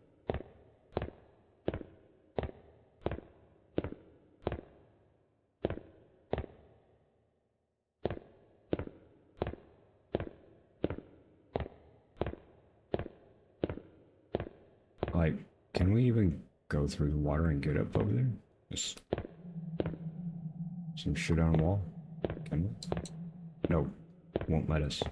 Like, can we even go through the water and get up over there. Just some shit on the wall. Can we? No, won't let us.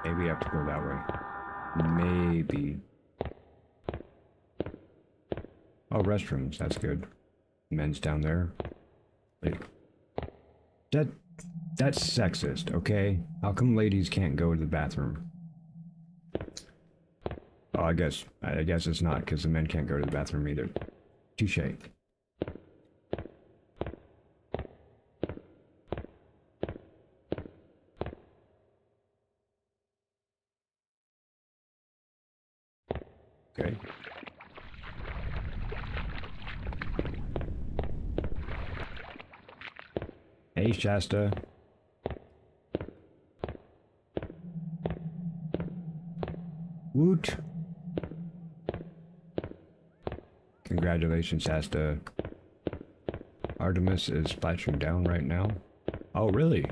Maybe I have to go that way. Maybe. Oh, restrooms. That's good. Men's down there. Wait. That's sexist, okay? How come ladies can't go to the bathroom? Oh, I guess it's not, because the men can't go to the bathroom either. Touche. Okay. Hey, Shasta. Woot. Congratulations, Shasta. Artemis is splashing down right now. Oh, really?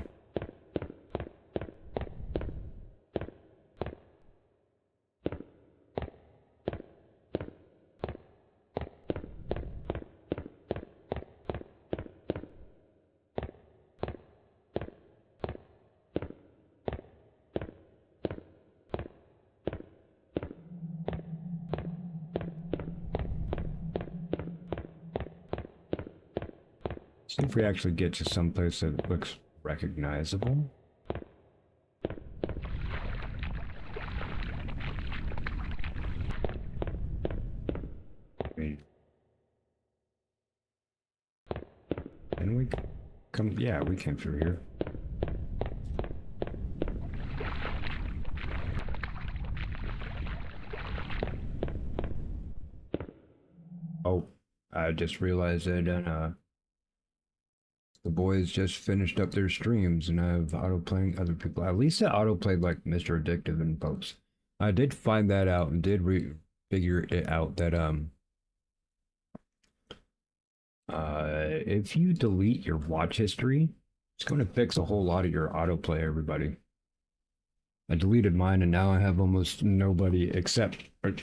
See if we actually get to some place that looks recognizable. Wait. Can we come? Yeah, we came through here. Oh, I just realized that the boys just finished up their streams and I have autoplaying other people. At least I autoplayed like Mr. Addictive and folks. I did find that out and did figure it out that if you delete your watch history, it's going to fix a whole lot of your autoplay, everybody. I deleted mine and now I have almost nobody except, or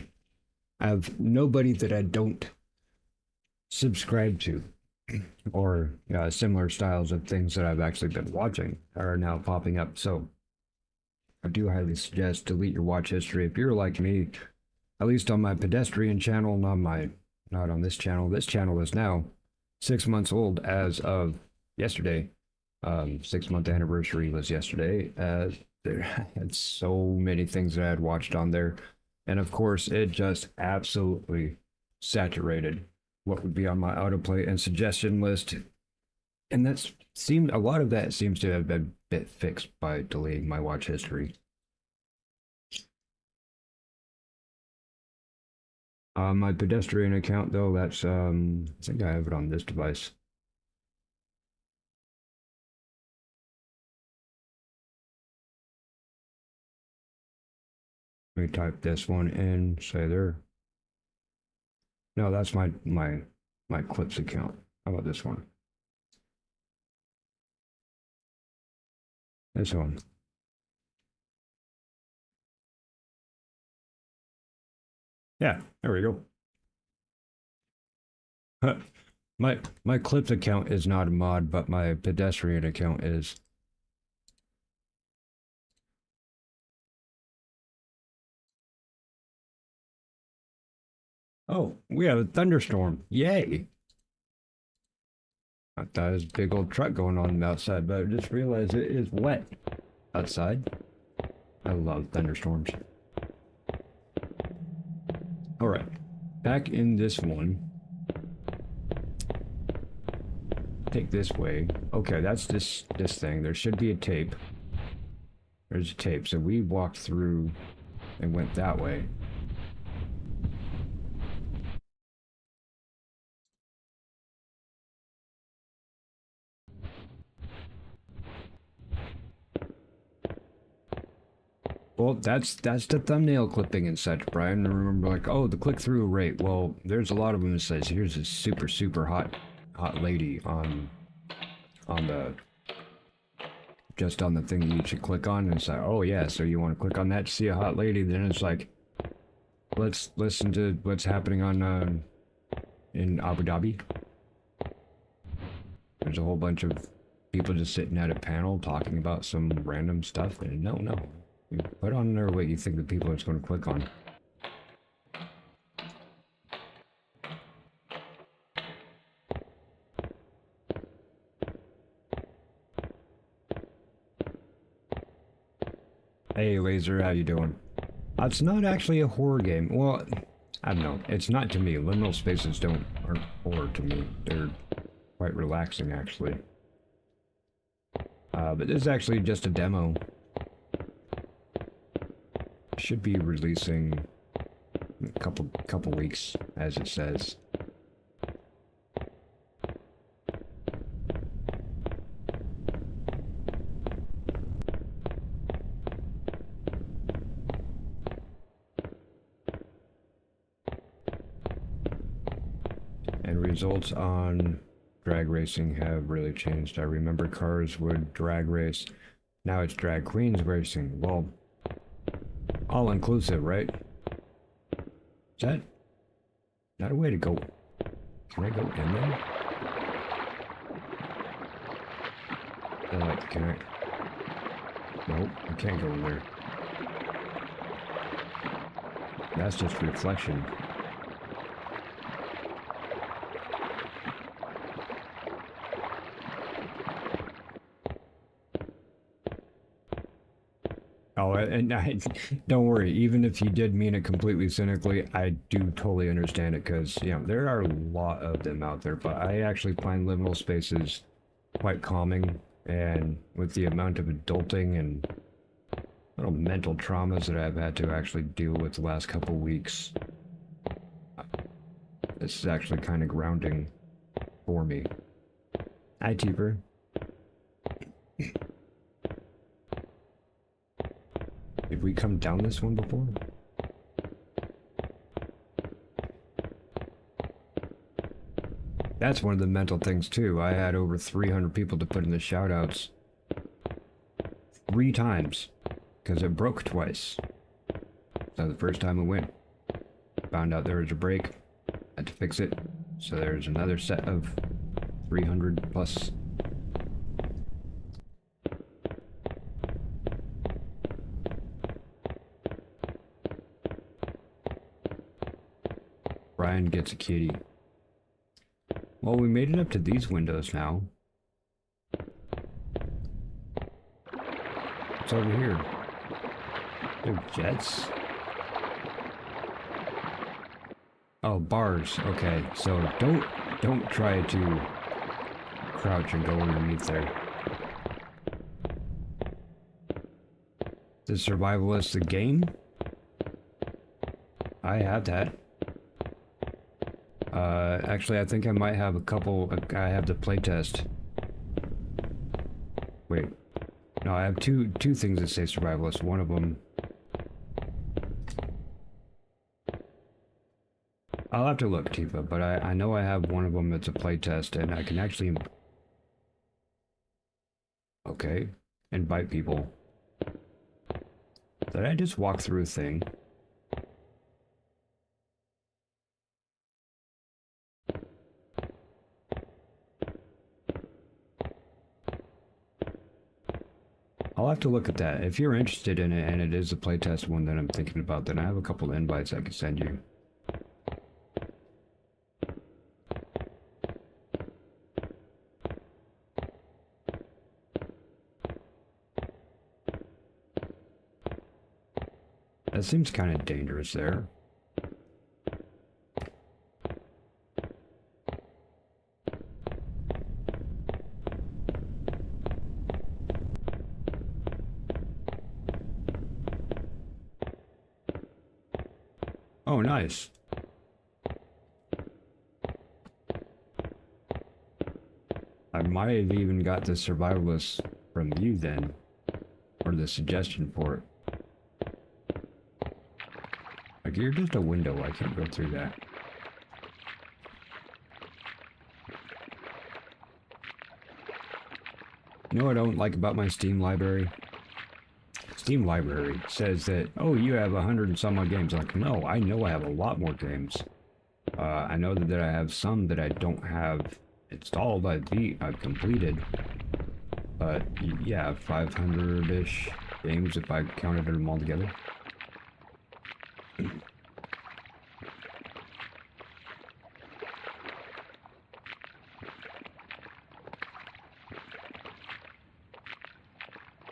I have nobody that I don't subscribe to. Or similar styles of things that I've actually been watching are now popping up. So I do highly suggest delete your watch history if you're like me, at least on my pedestrian channel, not on this channel. This channel is now 6 months old as of yesterday. 6-month anniversary was yesterday. There had so many things that I had watched on there, and of course it just absolutely saturated what would be on my autoplay and suggestion list. And a lot of that seems to have been a bit fixed by deleting my watch history. My pedestrian account though, that's I think I have it on this device. Let me type this one in, say there. No, that's my clips account. How about this one? This one. Yeah, there we go. My clips account is not a mod, but my pedestrian account is. Oh, we have a thunderstorm. Yay! I thought there was a big old truck going on outside, but I just realized it is wet outside. I love thunderstorms. Alright, back in this one. Take this way. Okay, that's this thing. There should be a tape. There's a tape, so we walked through and went that way. Well, that's the thumbnail clipping and such, Brian. Remember, like, oh, the click-through rate. Well, there's a lot of them that says, here's a super hot lady on the just on the thing you should click on, and it's like, oh yeah, so you want to click on that to see a hot lady? Then it's like, let's listen to what's happening on in Abu Dhabi. There's a whole bunch of people just sitting at a panel talking about some random stuff, and no, you put on there what you think the people are just going to click on. Hey Laser, how you doing? It's not actually a horror game. Well, I don't know. It's not to me. Liminal spaces aren't horror to me. They're quite relaxing, actually. But this is actually just a demo. Should be releasing a couple weeks, as it says. And results on drag racing have really changed. I remember cars would drag race. Now it's drag queens racing. Well, all inclusive, right? Is that not a way to go? Can I go in there? Or like, can I? Nope, I can't go in there. That's just reflection. Oh, and don't worry, even if you did mean it completely cynically, I do totally understand it, because, you know, there are a lot of them out there, but I actually find liminal spaces quite calming, and with the amount of adulting and little mental traumas that I've had to actually deal with the last couple weeks, this is actually kind of grounding for me. Hi, Teeper. Did we come down this one before? That's one of the mental things too. I had over 300 people to put in the shoutouts 3 times because it broke twice. So the first time it went, found out there was a break, had to fix it. So there's another set of 300 plus. Brian gets a kitty. Well, we made it up to these windows now. What's over here? They're jets? Oh, bars. Okay, so don't try to crouch and go underneath there. The Survivalist the game? I have that. Actually, I think I might have a couple. I have the playtest. Wait, no, I have two things that say Survivalist. One of them, I'll have to look, Tifa, but I know I have one of them that's a playtest, and I can actually, okay, invite people. Did I just walk through a thing? I'll have to look at that. If you're interested in it and it is a playtest one that I'm thinking about, then I have a couple of invites I can send you. That seems kind of dangerous there. Oh, nice. I might have even got the Survivalist from you then, or the suggestion for it. like, you're just a window. I can't go through that. You know what I don't like about my Steam library? Steam library says that, oh, you have 100 and some odd games. I'm like, no, I know I have a lot more games. I know that I have some that I don't have installed. I've completed. But yeah, 500-ish games if I counted them all together.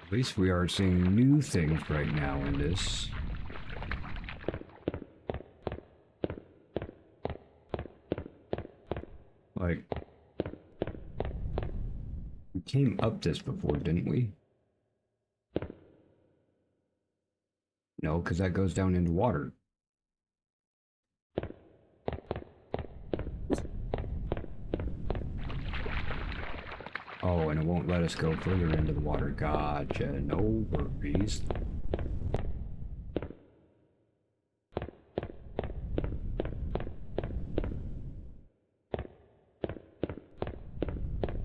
At least we are seeing new things right now in this. Like, we came up this before, didn't we? No, because that goes down into water. Oh, and it won't let us go further into the water. Gotcha. No worries.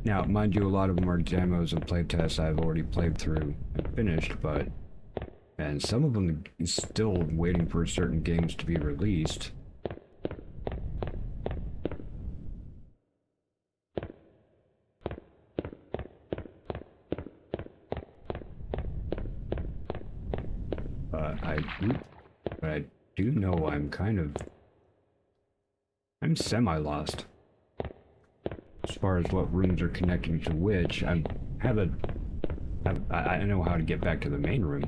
Now, mind you, a lot of them are demos and playtests I've already played through and finished, but... And some of them is still waiting for certain games to be released. But I do know I'm semi-lost as far as what rooms are connecting to which. I know how to get back to the main room.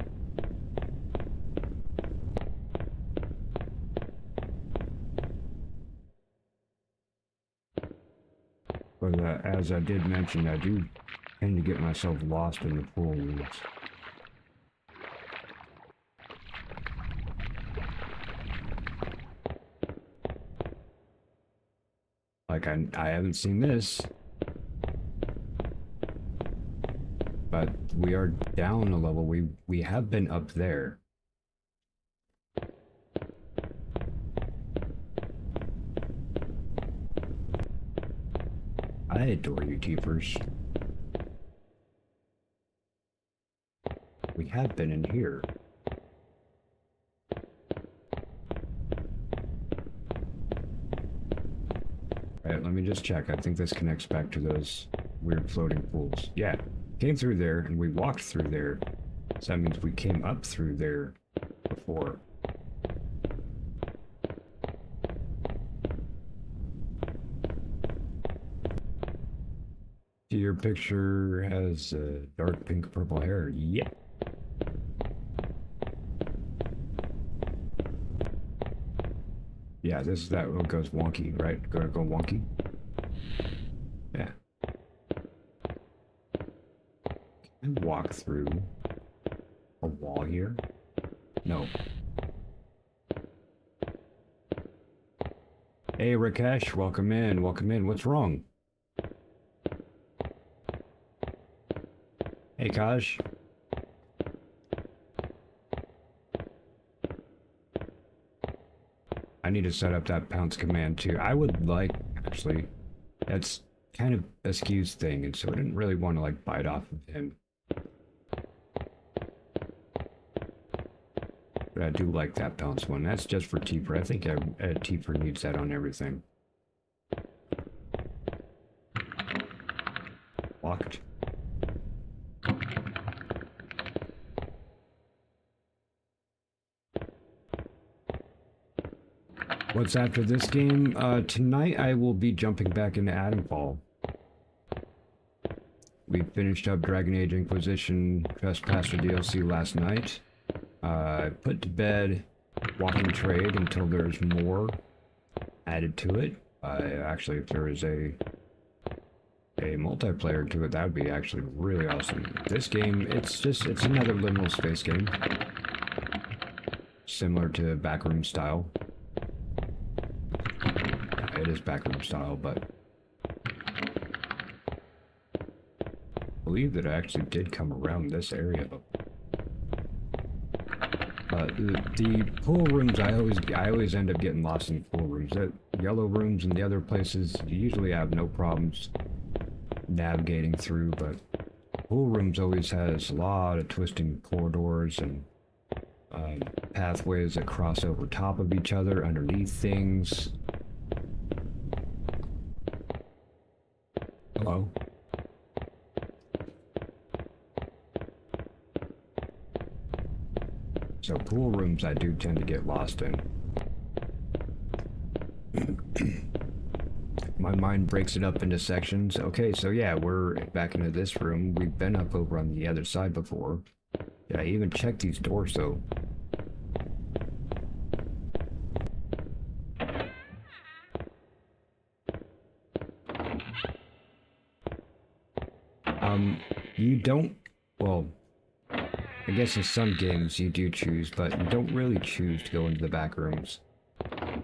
But as I did mention, I do tend to get myself lost in the pool rooms. Like, I haven't seen this, but we are down a level. We have been up there. I adore you, Teepers. We have been in here. Alright, let me just check. I think this connects back to those weird floating pools. Yeah, came through there and we walked through there. So that means we came up through there before. Your picture has dark pink purple hair. Yep. Yeah, this is that what goes wonky, right? Go wonky. Yeah. Can I walk through a wall here? No. Hey Rakesh, welcome in, welcome in. What's wrong? Hey Kaj. I need to set up that pounce command too. I would like, actually, that's kind of a Skew's thing, and so I didn't really want to like bite off of him. But I do like that pounce one. That's just for Teeper. I think Teeper needs that on everything. Locked. What's after this game? Tonight I will be jumping back into Adamfall. We finished up Dragon Age Inquisition Trespasser DLC last night. I put to bed Walking Trade until there's more added to it. Actually, if there is a multiplayer to it, that would be actually really awesome. This game, it's another liminal space game. Similar to Backroom style. It is backroom style, but I believe that I actually did come around this area. But the pool rooms, I always end up getting lost in pool rooms. The yellow rooms and the other places, you usually have no problems navigating through, but pool rooms always has a lot of twisting corridors and pathways that cross over top of each other, underneath things. Hello? So pool rooms I do tend to get lost in. My mind breaks it up into sections. Okay, so yeah, we're back into this room. We've been up over on the other side before. Did I even check these doors though? You don't, well, I guess in some games you do choose, but you don't really choose to go into the back rooms. A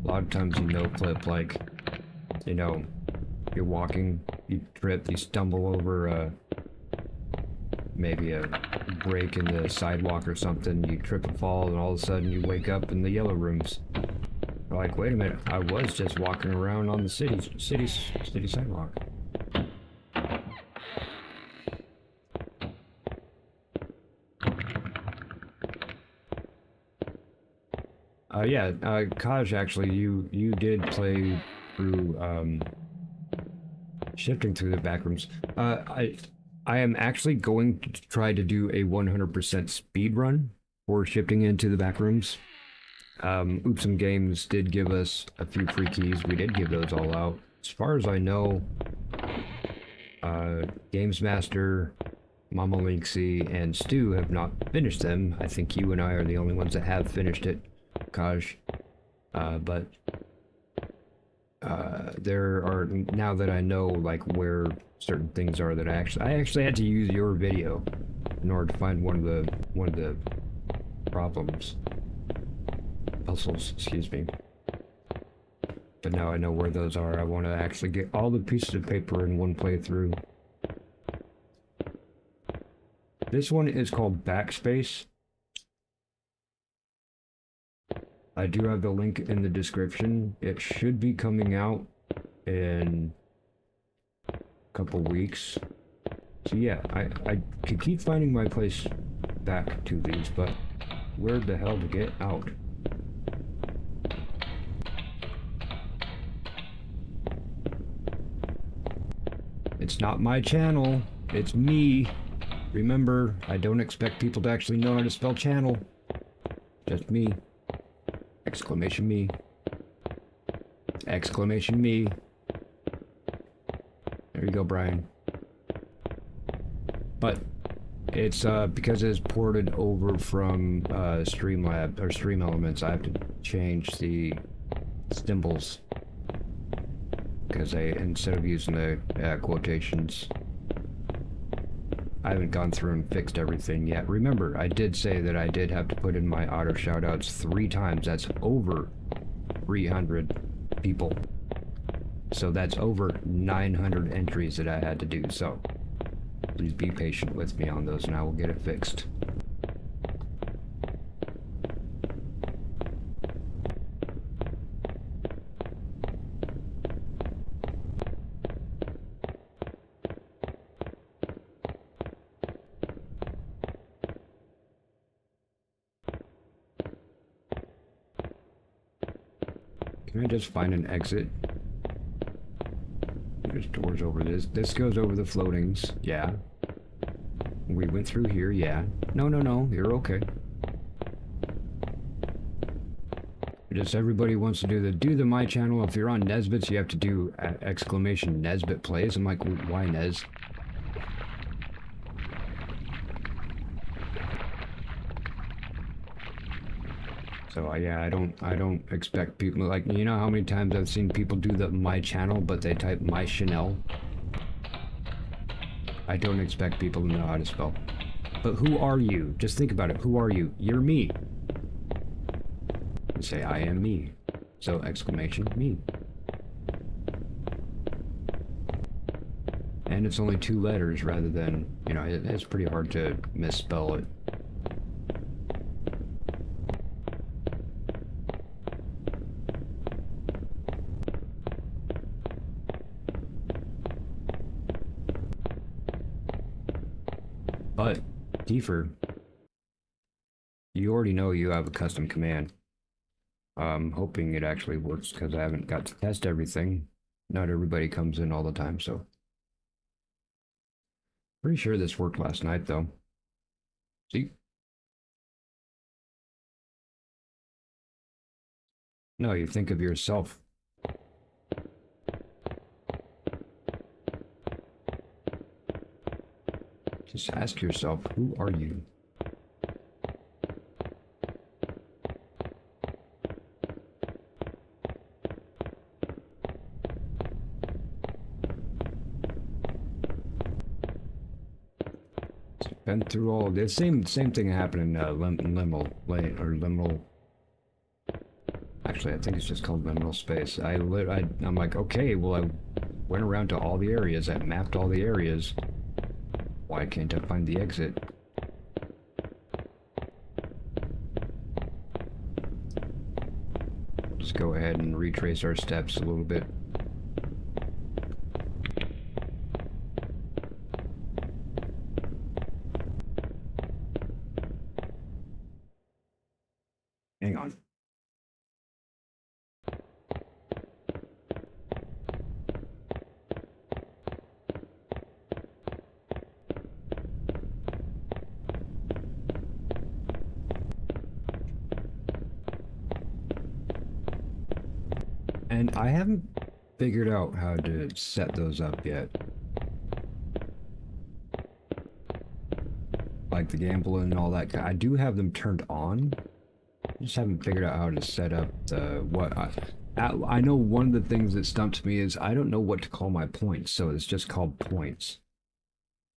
lot of times you no-clip, like, you know, you're walking, you trip, you stumble over maybe a break in the sidewalk or something, you trip and fall, and all of a sudden you wake up in the yellow rooms. You're like, wait a minute, I was just walking around on the city sidewalk. Yeah, Kaj, actually, you did play through, shifting through the back rooms. I am actually going to try to do a 100% speed run for shifting into the back rooms. Oopsum Games did give us a few free keys. We did give those all out. As far as I know, Games Master, Mama Linksy, and Stu have not finished them. I think you and I are the only ones that have finished it, Kaj. But there are, now that I know like where certain things are, that I actually had to use your video in order to find one of the puzzles, excuse me. But now I know where those are. I want to actually get all the pieces of paper in one playthrough. This one is called Backspace. I do have the link in the description. It should be coming out in a couple weeks. So yeah, I could keep finding my place back to these, but where the hell to get out? It's not my channel, it's me. Remember, I don't expect people to actually know how to spell channel. Just me. Exclamation me. Exclamation me. There you go, Brian. But it's because it's ported over from Streamlab or Stream Elements, I have to change the symbols. Because instead of using the quotations, I haven't gone through and fixed everything yet. Remember, I did say that I did have to put in my auto shoutouts 3 times. That's over 300 people. So that's over 900 entries that I had to do. So please be patient with me on those and I will get it fixed. Can I just find an exit? There's doors over this. This goes over the floatings. Yeah. We went through here. Yeah. No, you're okay. Just everybody wants to do the my channel. If you're on Nesbits, you have to do exclamation Nesbit plays. I'm like, why Nes? So yeah, I don't expect people, like, you know how many times I've seen people do the my channel, but they type my Chanel. I don't expect people to know how to spell. But who are you? Just think about it. Who are you? You're me. You say I am me. So exclamation me. And it's only 2 letters rather than, you know, it's pretty hard to misspell it. But, Kiefer, you already know you have a custom command. I'm hoping it actually works because I haven't got to test everything. Not everybody comes in all the time, so. Pretty sure this worked last night, though. See? No, you think of yourself. Just ask yourself, who are you? Been through all this. Same thing happened in liminal. Actually, I think it's just called liminal space. I'm like, okay, well, I went around to all the areas. I mapped all the areas. Why can't I find the exit? Let's go ahead and retrace our steps a little bit. Hang on. And I haven't figured out how to set those up yet. Like the gamble and all that. I do have them turned on. I just haven't figured out how to set up the I know one of the things that stumped me is I don't know what to call my points, so it's just called points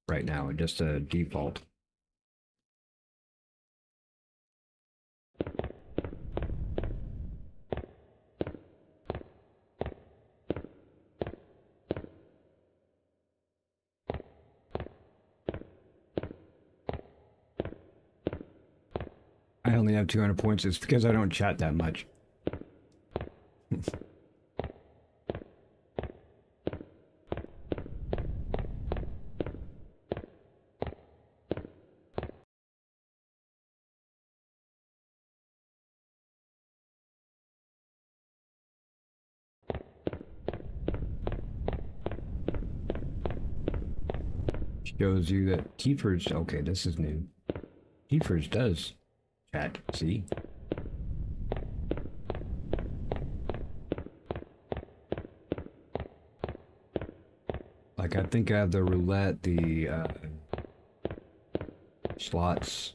right now, just a default. I only have 200 points. It's because I don't chat that much. Shows you that Kiefer's, okay, this is new. Kiefer's does chat, see? Like, I think I have the roulette, the slots.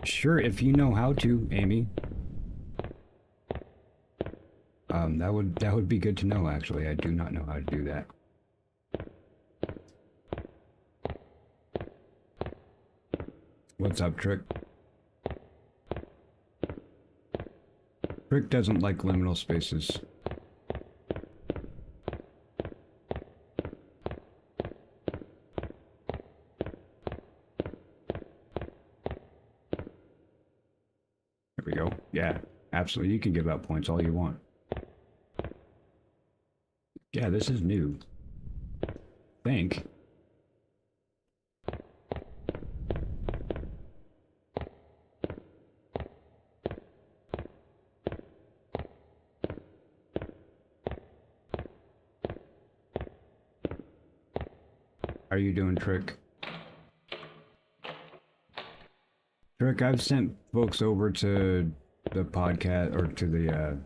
Sure, if you know how to, Amy. That would be good to know, actually. I do not know how to do that. What's up, Trick? Trick doesn't like liminal spaces. There we go. Yeah, absolutely. You can give out points all you want. Yeah, this is new. I think. How are you doing, Trick? Trick, I've sent folks over to the podcast, or to the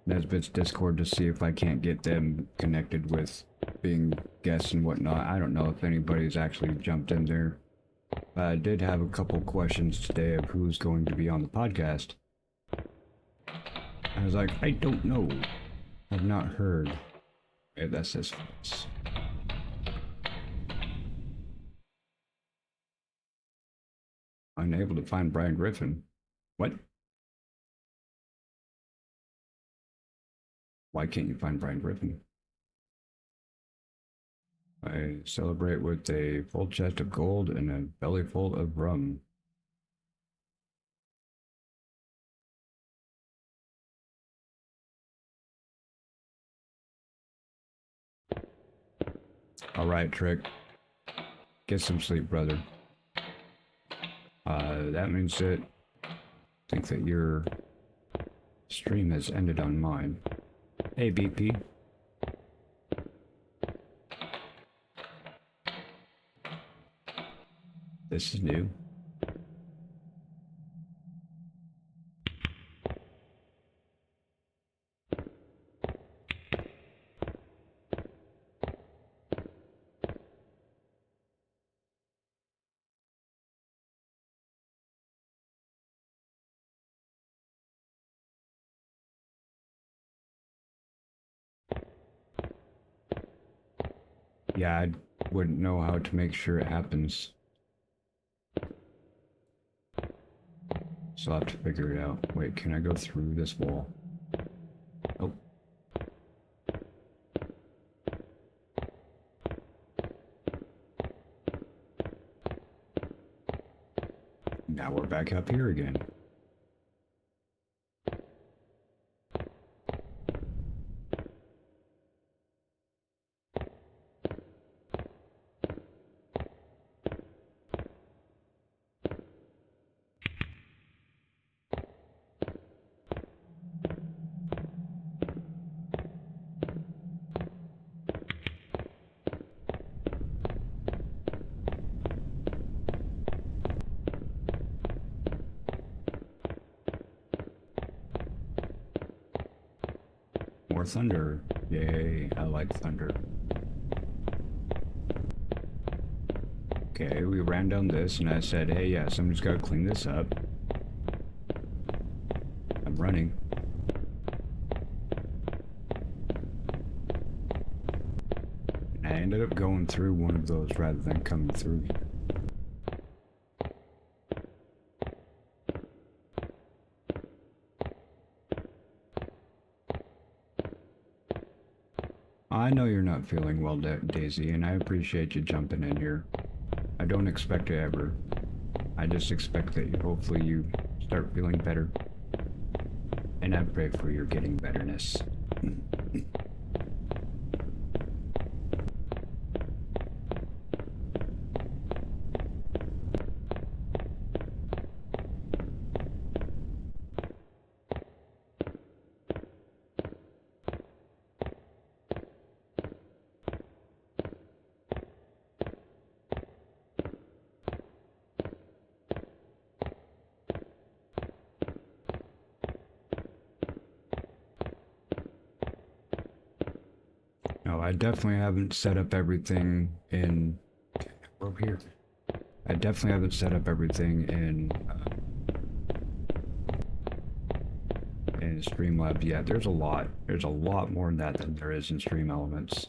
Nesbit's Discord to see if I can't get them connected with being guests and whatnot. I don't know if anybody's actually jumped in there. But I did have a couple questions today of who's going to be on the podcast. I was like, I don't know. I've not heard. Okay, that's this voice. Unable to find Brian Griffin. What? Why can't you find Brian Griffin? I celebrate with a full chest of gold and a belly full of rum. All right, Trick. Get some sleep, brother. That means that I think that your stream has ended on mine. Hey, BP. This is new. Yeah, I wouldn't know how to make sure it happens. So I'll have to figure it out. Wait, can I go through this wall? Oh. Now we're back up here again. More thunder. Yay, I like thunder. Okay, we ran down this and I said, hey, yeah, somebody's got to clean this up. I'm running. And I ended up going through one of those rather than coming through here. I know you're not feeling well, Daisy, and I appreciate you jumping in here. I don't expect it ever. I just expect that hopefully you start feeling better. And I pray for your getting betterness. I definitely haven't set up everything in... We're over here. I definitely haven't set up everything in Streamlabs yet. There's a lot. There's a lot more in that than there is in Stream Elements.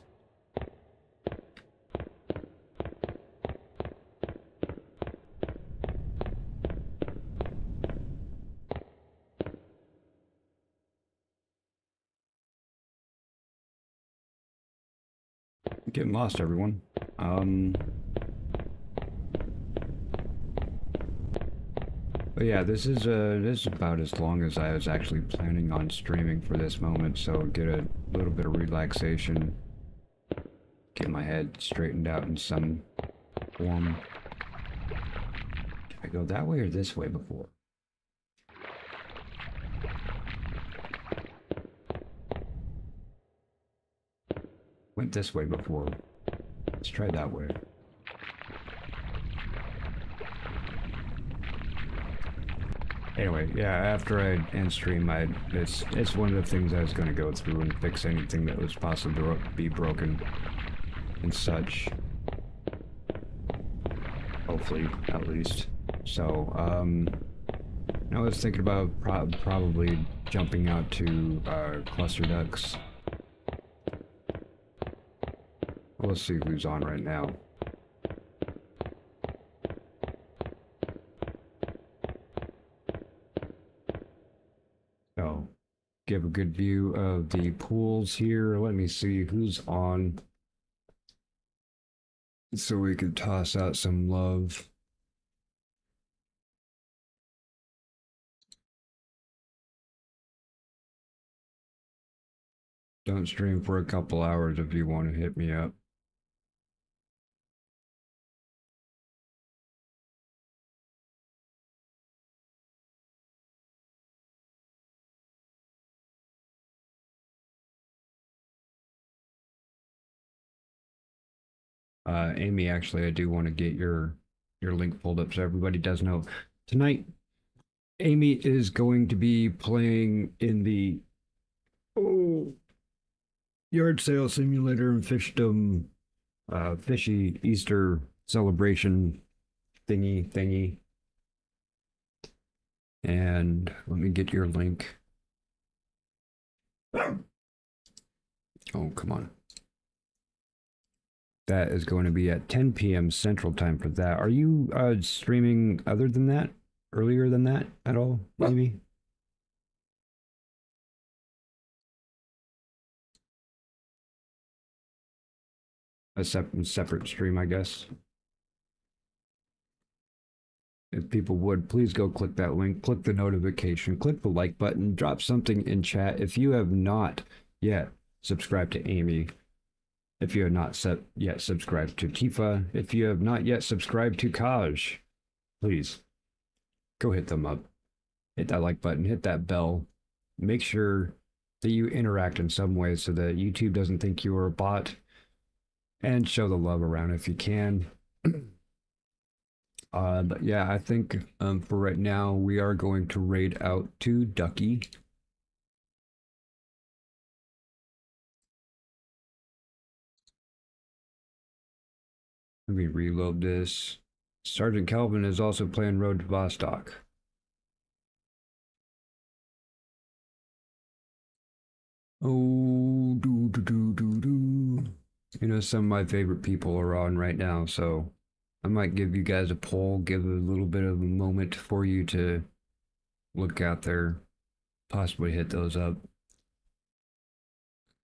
Getting lost, everyone. But yeah, this is about as long as I was actually planning on streaming for this moment, so get a little bit of relaxation, get my head straightened out in some form. Did I go that way or this way before? Went this way before. Let's try that way. Anyway, yeah, after I end stream, it's one of the things I was going to go through and fix anything that was possibly be broken. and such. Hopefully, at least. So, I was thinking about probably jumping out to cluster ducks. We'll see who's on right now. So, give a good view of the pools here. Let me see who's on, so we can toss out some love. Don't stream for a couple hours if you want to hit me up. Amy, actually, I do want to get your link pulled up so everybody does know. Tonight, Amy is going to be playing in the yard sale simulator and fishdom, fishy Easter celebration thingy. And let me get your link. Oh, come on. That is going to be at 10 p.m. Central Time for that. Are you streaming other than that? Earlier than that at all, maybe? A separate stream, I guess. If people would, please go click that link, click the notification, click the like button, drop something in chat. If you have not yet subscribed to Amy, if you have not yet subscribed to Tifa, if you have not yet subscribed to Kaj, please go hit them up. Hit that like button, hit that bell. Make sure that you interact in some way so that YouTube doesn't think you are a bot. And show the love around if you can. But yeah, I think for right now, we are going to raid out to Ducky. Let me reload this. Sergeant Calvin is also playing Road to Vostok. Oh, do. You know, some of my favorite people are on right now, so I might give you guys a poll, give a little bit of a moment for you to look out there, possibly hit those up.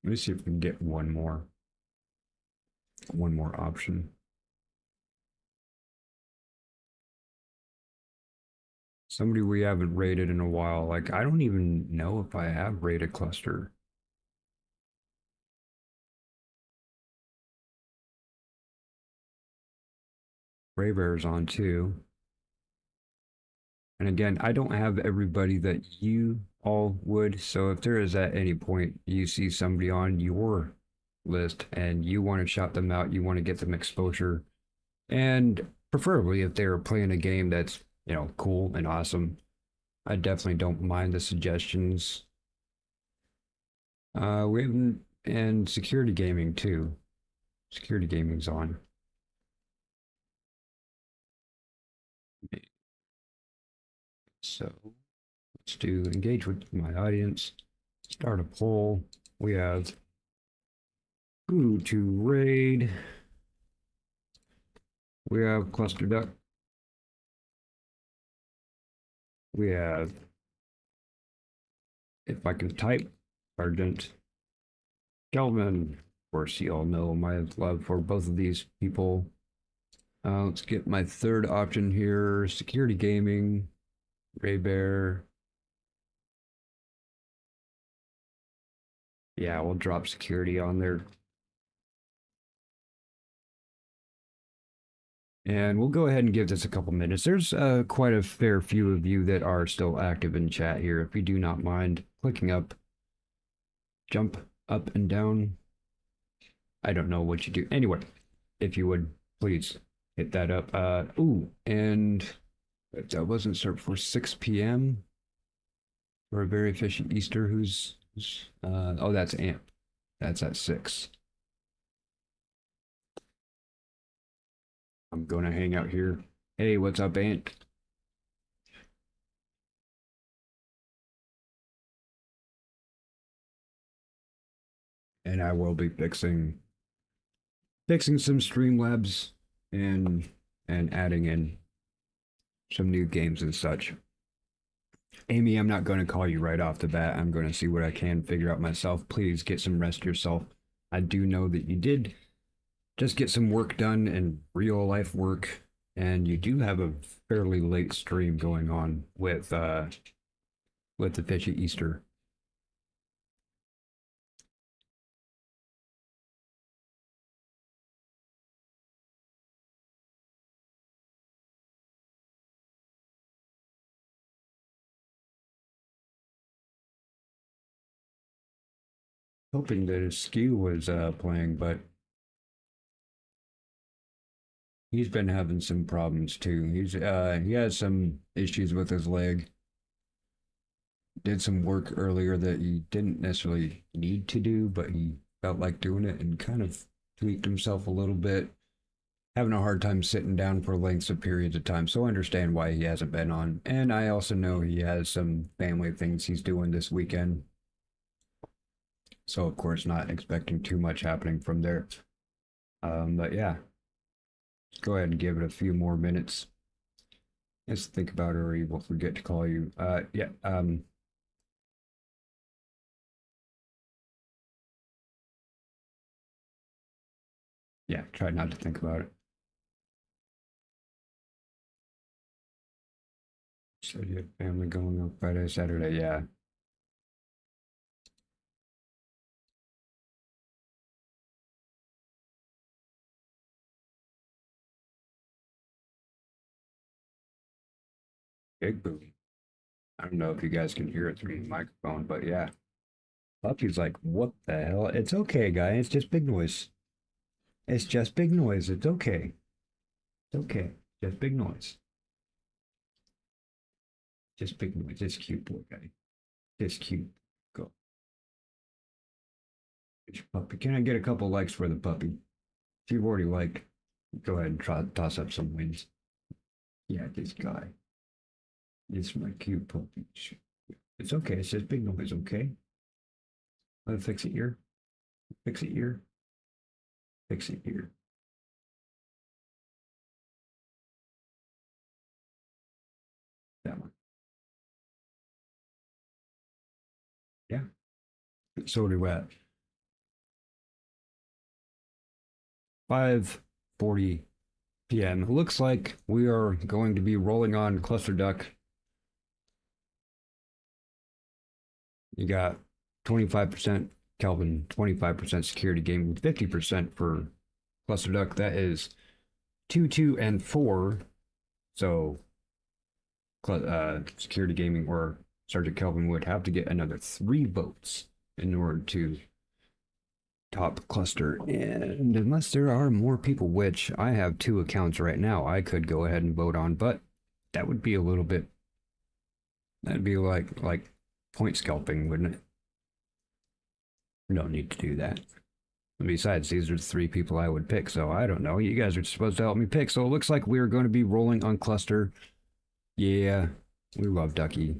Let me see if we can get one more option. Somebody we haven't rated in a while. Like, I don't even know if I have rated cluster. Raver's on too. And again, I don't have everybody that you all would. So if there is at any point you see somebody on your list and you want to shout them out, you want to get them exposure, and preferably if they're playing a game that's, you know, cool and awesome, I definitely don't mind the suggestions. We have, and security gaming too. Security gaming's on. So let's do engage with my audience, start a poll. We have who to raid. We have cluster duck. We have, if I can type, Sergeant Kelvin. Of course, you all know my love for both of these people. Let's get my third option here, security gaming. Ray Bear. Yeah, we'll drop security on there. And we'll go ahead and give this a couple minutes. There's quite a fair few of you that are still active in chat here. If you do not mind clicking up, jump up and down. I don't know what you do. Anyway, if you would, please hit that up. Ooh, and that wasn't served for 6 p.m. for a very efficient Easter. Oh, that's AMP. That's at 6. I'm gonna hang out here. Hey, what's up, Aunt? And I will be fixing some Streamlabs and adding in some new games and such. Amy, I'm not going to call you right off the bat. I'm going to see what I can figure out myself. Please get some rest yourself. I do know that you did just get some work done and real life work, and you do have a fairly late stream going on with the Fishy Easter. Hoping that Skew was playing, but he's been having some problems too. He has some issues with his leg. Did some work earlier that he didn't necessarily need to do, but he felt like doing it and kind of tweaked himself a little bit. Having a hard time sitting down for lengths of periods of time, so I understand why he hasn't been on. And I also know he has some family things he's doing this weekend. So of course not expecting too much happening from there. But yeah, let's go ahead and give it a few more minutes. Let's think about it, or he will forget to call you. Yeah. Yeah, try not to think about it. So you have family going on Friday, Saturday, yeah. Big boom. I don't know if you guys can hear it through the microphone, but yeah. Puppy's like, what the hell? It's okay, guy. It's just big noise. It's just big noise. It's okay. It's okay. Just big noise. Just big noise. Just cute boy, guy. Just cute. Go. Puppy. Can I get a couple likes for the puppy? If you've already liked, go ahead and toss up some wins. Yeah, this guy. It's my cute puppy. It's okay. It's just big noise, okay? Let me fix it here. Fix it here. Fix it here. That one. Yeah. So do that. 5:40 p.m. It looks like we are going to be rolling on Cluster Duck. You got 25% Kelvin, 25% security gaming, 50% for Cluster Duck. That is 2, 2, and 4. So security gaming or Sergeant Kelvin would have to get another 3 votes in order to top cluster. And unless there are more people, which I have 2 accounts right now, I could go ahead and vote on, but that would be a little bit, that'd be like point scalping, wouldn't it? We don't need to do that. Besides, these are the 3 people I would pick, so I don't know. You guys are supposed to help me pick, so it looks like we're going to be rolling on cluster. Yeah, we love Ducky.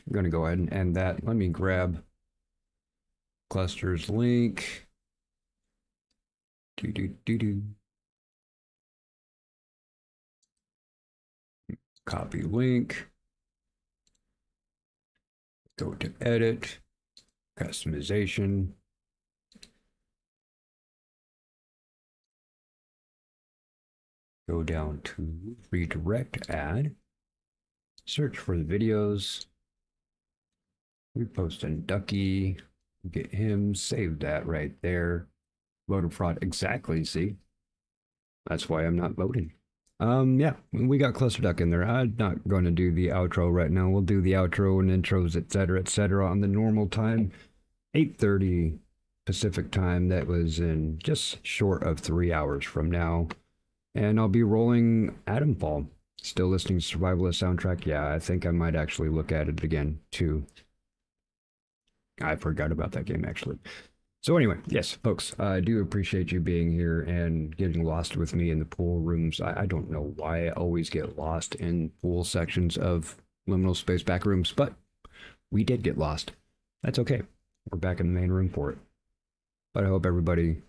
I'm going to go ahead and end that. Let me grab cluster's link. Copy link. Go to edit, customization. Go down to redirect ad. Search for the videos. We post in Ducky. Get him, save that right there. Voter fraud, exactly, see? That's why I'm not voting. Yeah, we got Cluster Duck in there. I'm not going to do the outro right now. We'll do the outro and intros, etc., on the normal time. 8:30 Pacific time. That was in just short of 3 hours from now. And I'll be rolling Atomfall. Still listening to Survivalist soundtrack. Yeah, I think I might actually look at it again, too. I forgot about that game, actually. So anyway, yes, folks, I do appreciate you being here and getting lost with me in the pool rooms. I don't know why I always get lost in pool sections of liminal space back rooms, but we did get lost. That's okay. We're back in the main room for it. But I hope everybody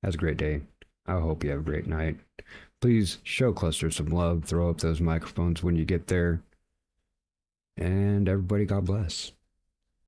has a great day. I hope you have a great night. Please show Cluster some love. Throw up those microphones when you get there. And everybody, God bless.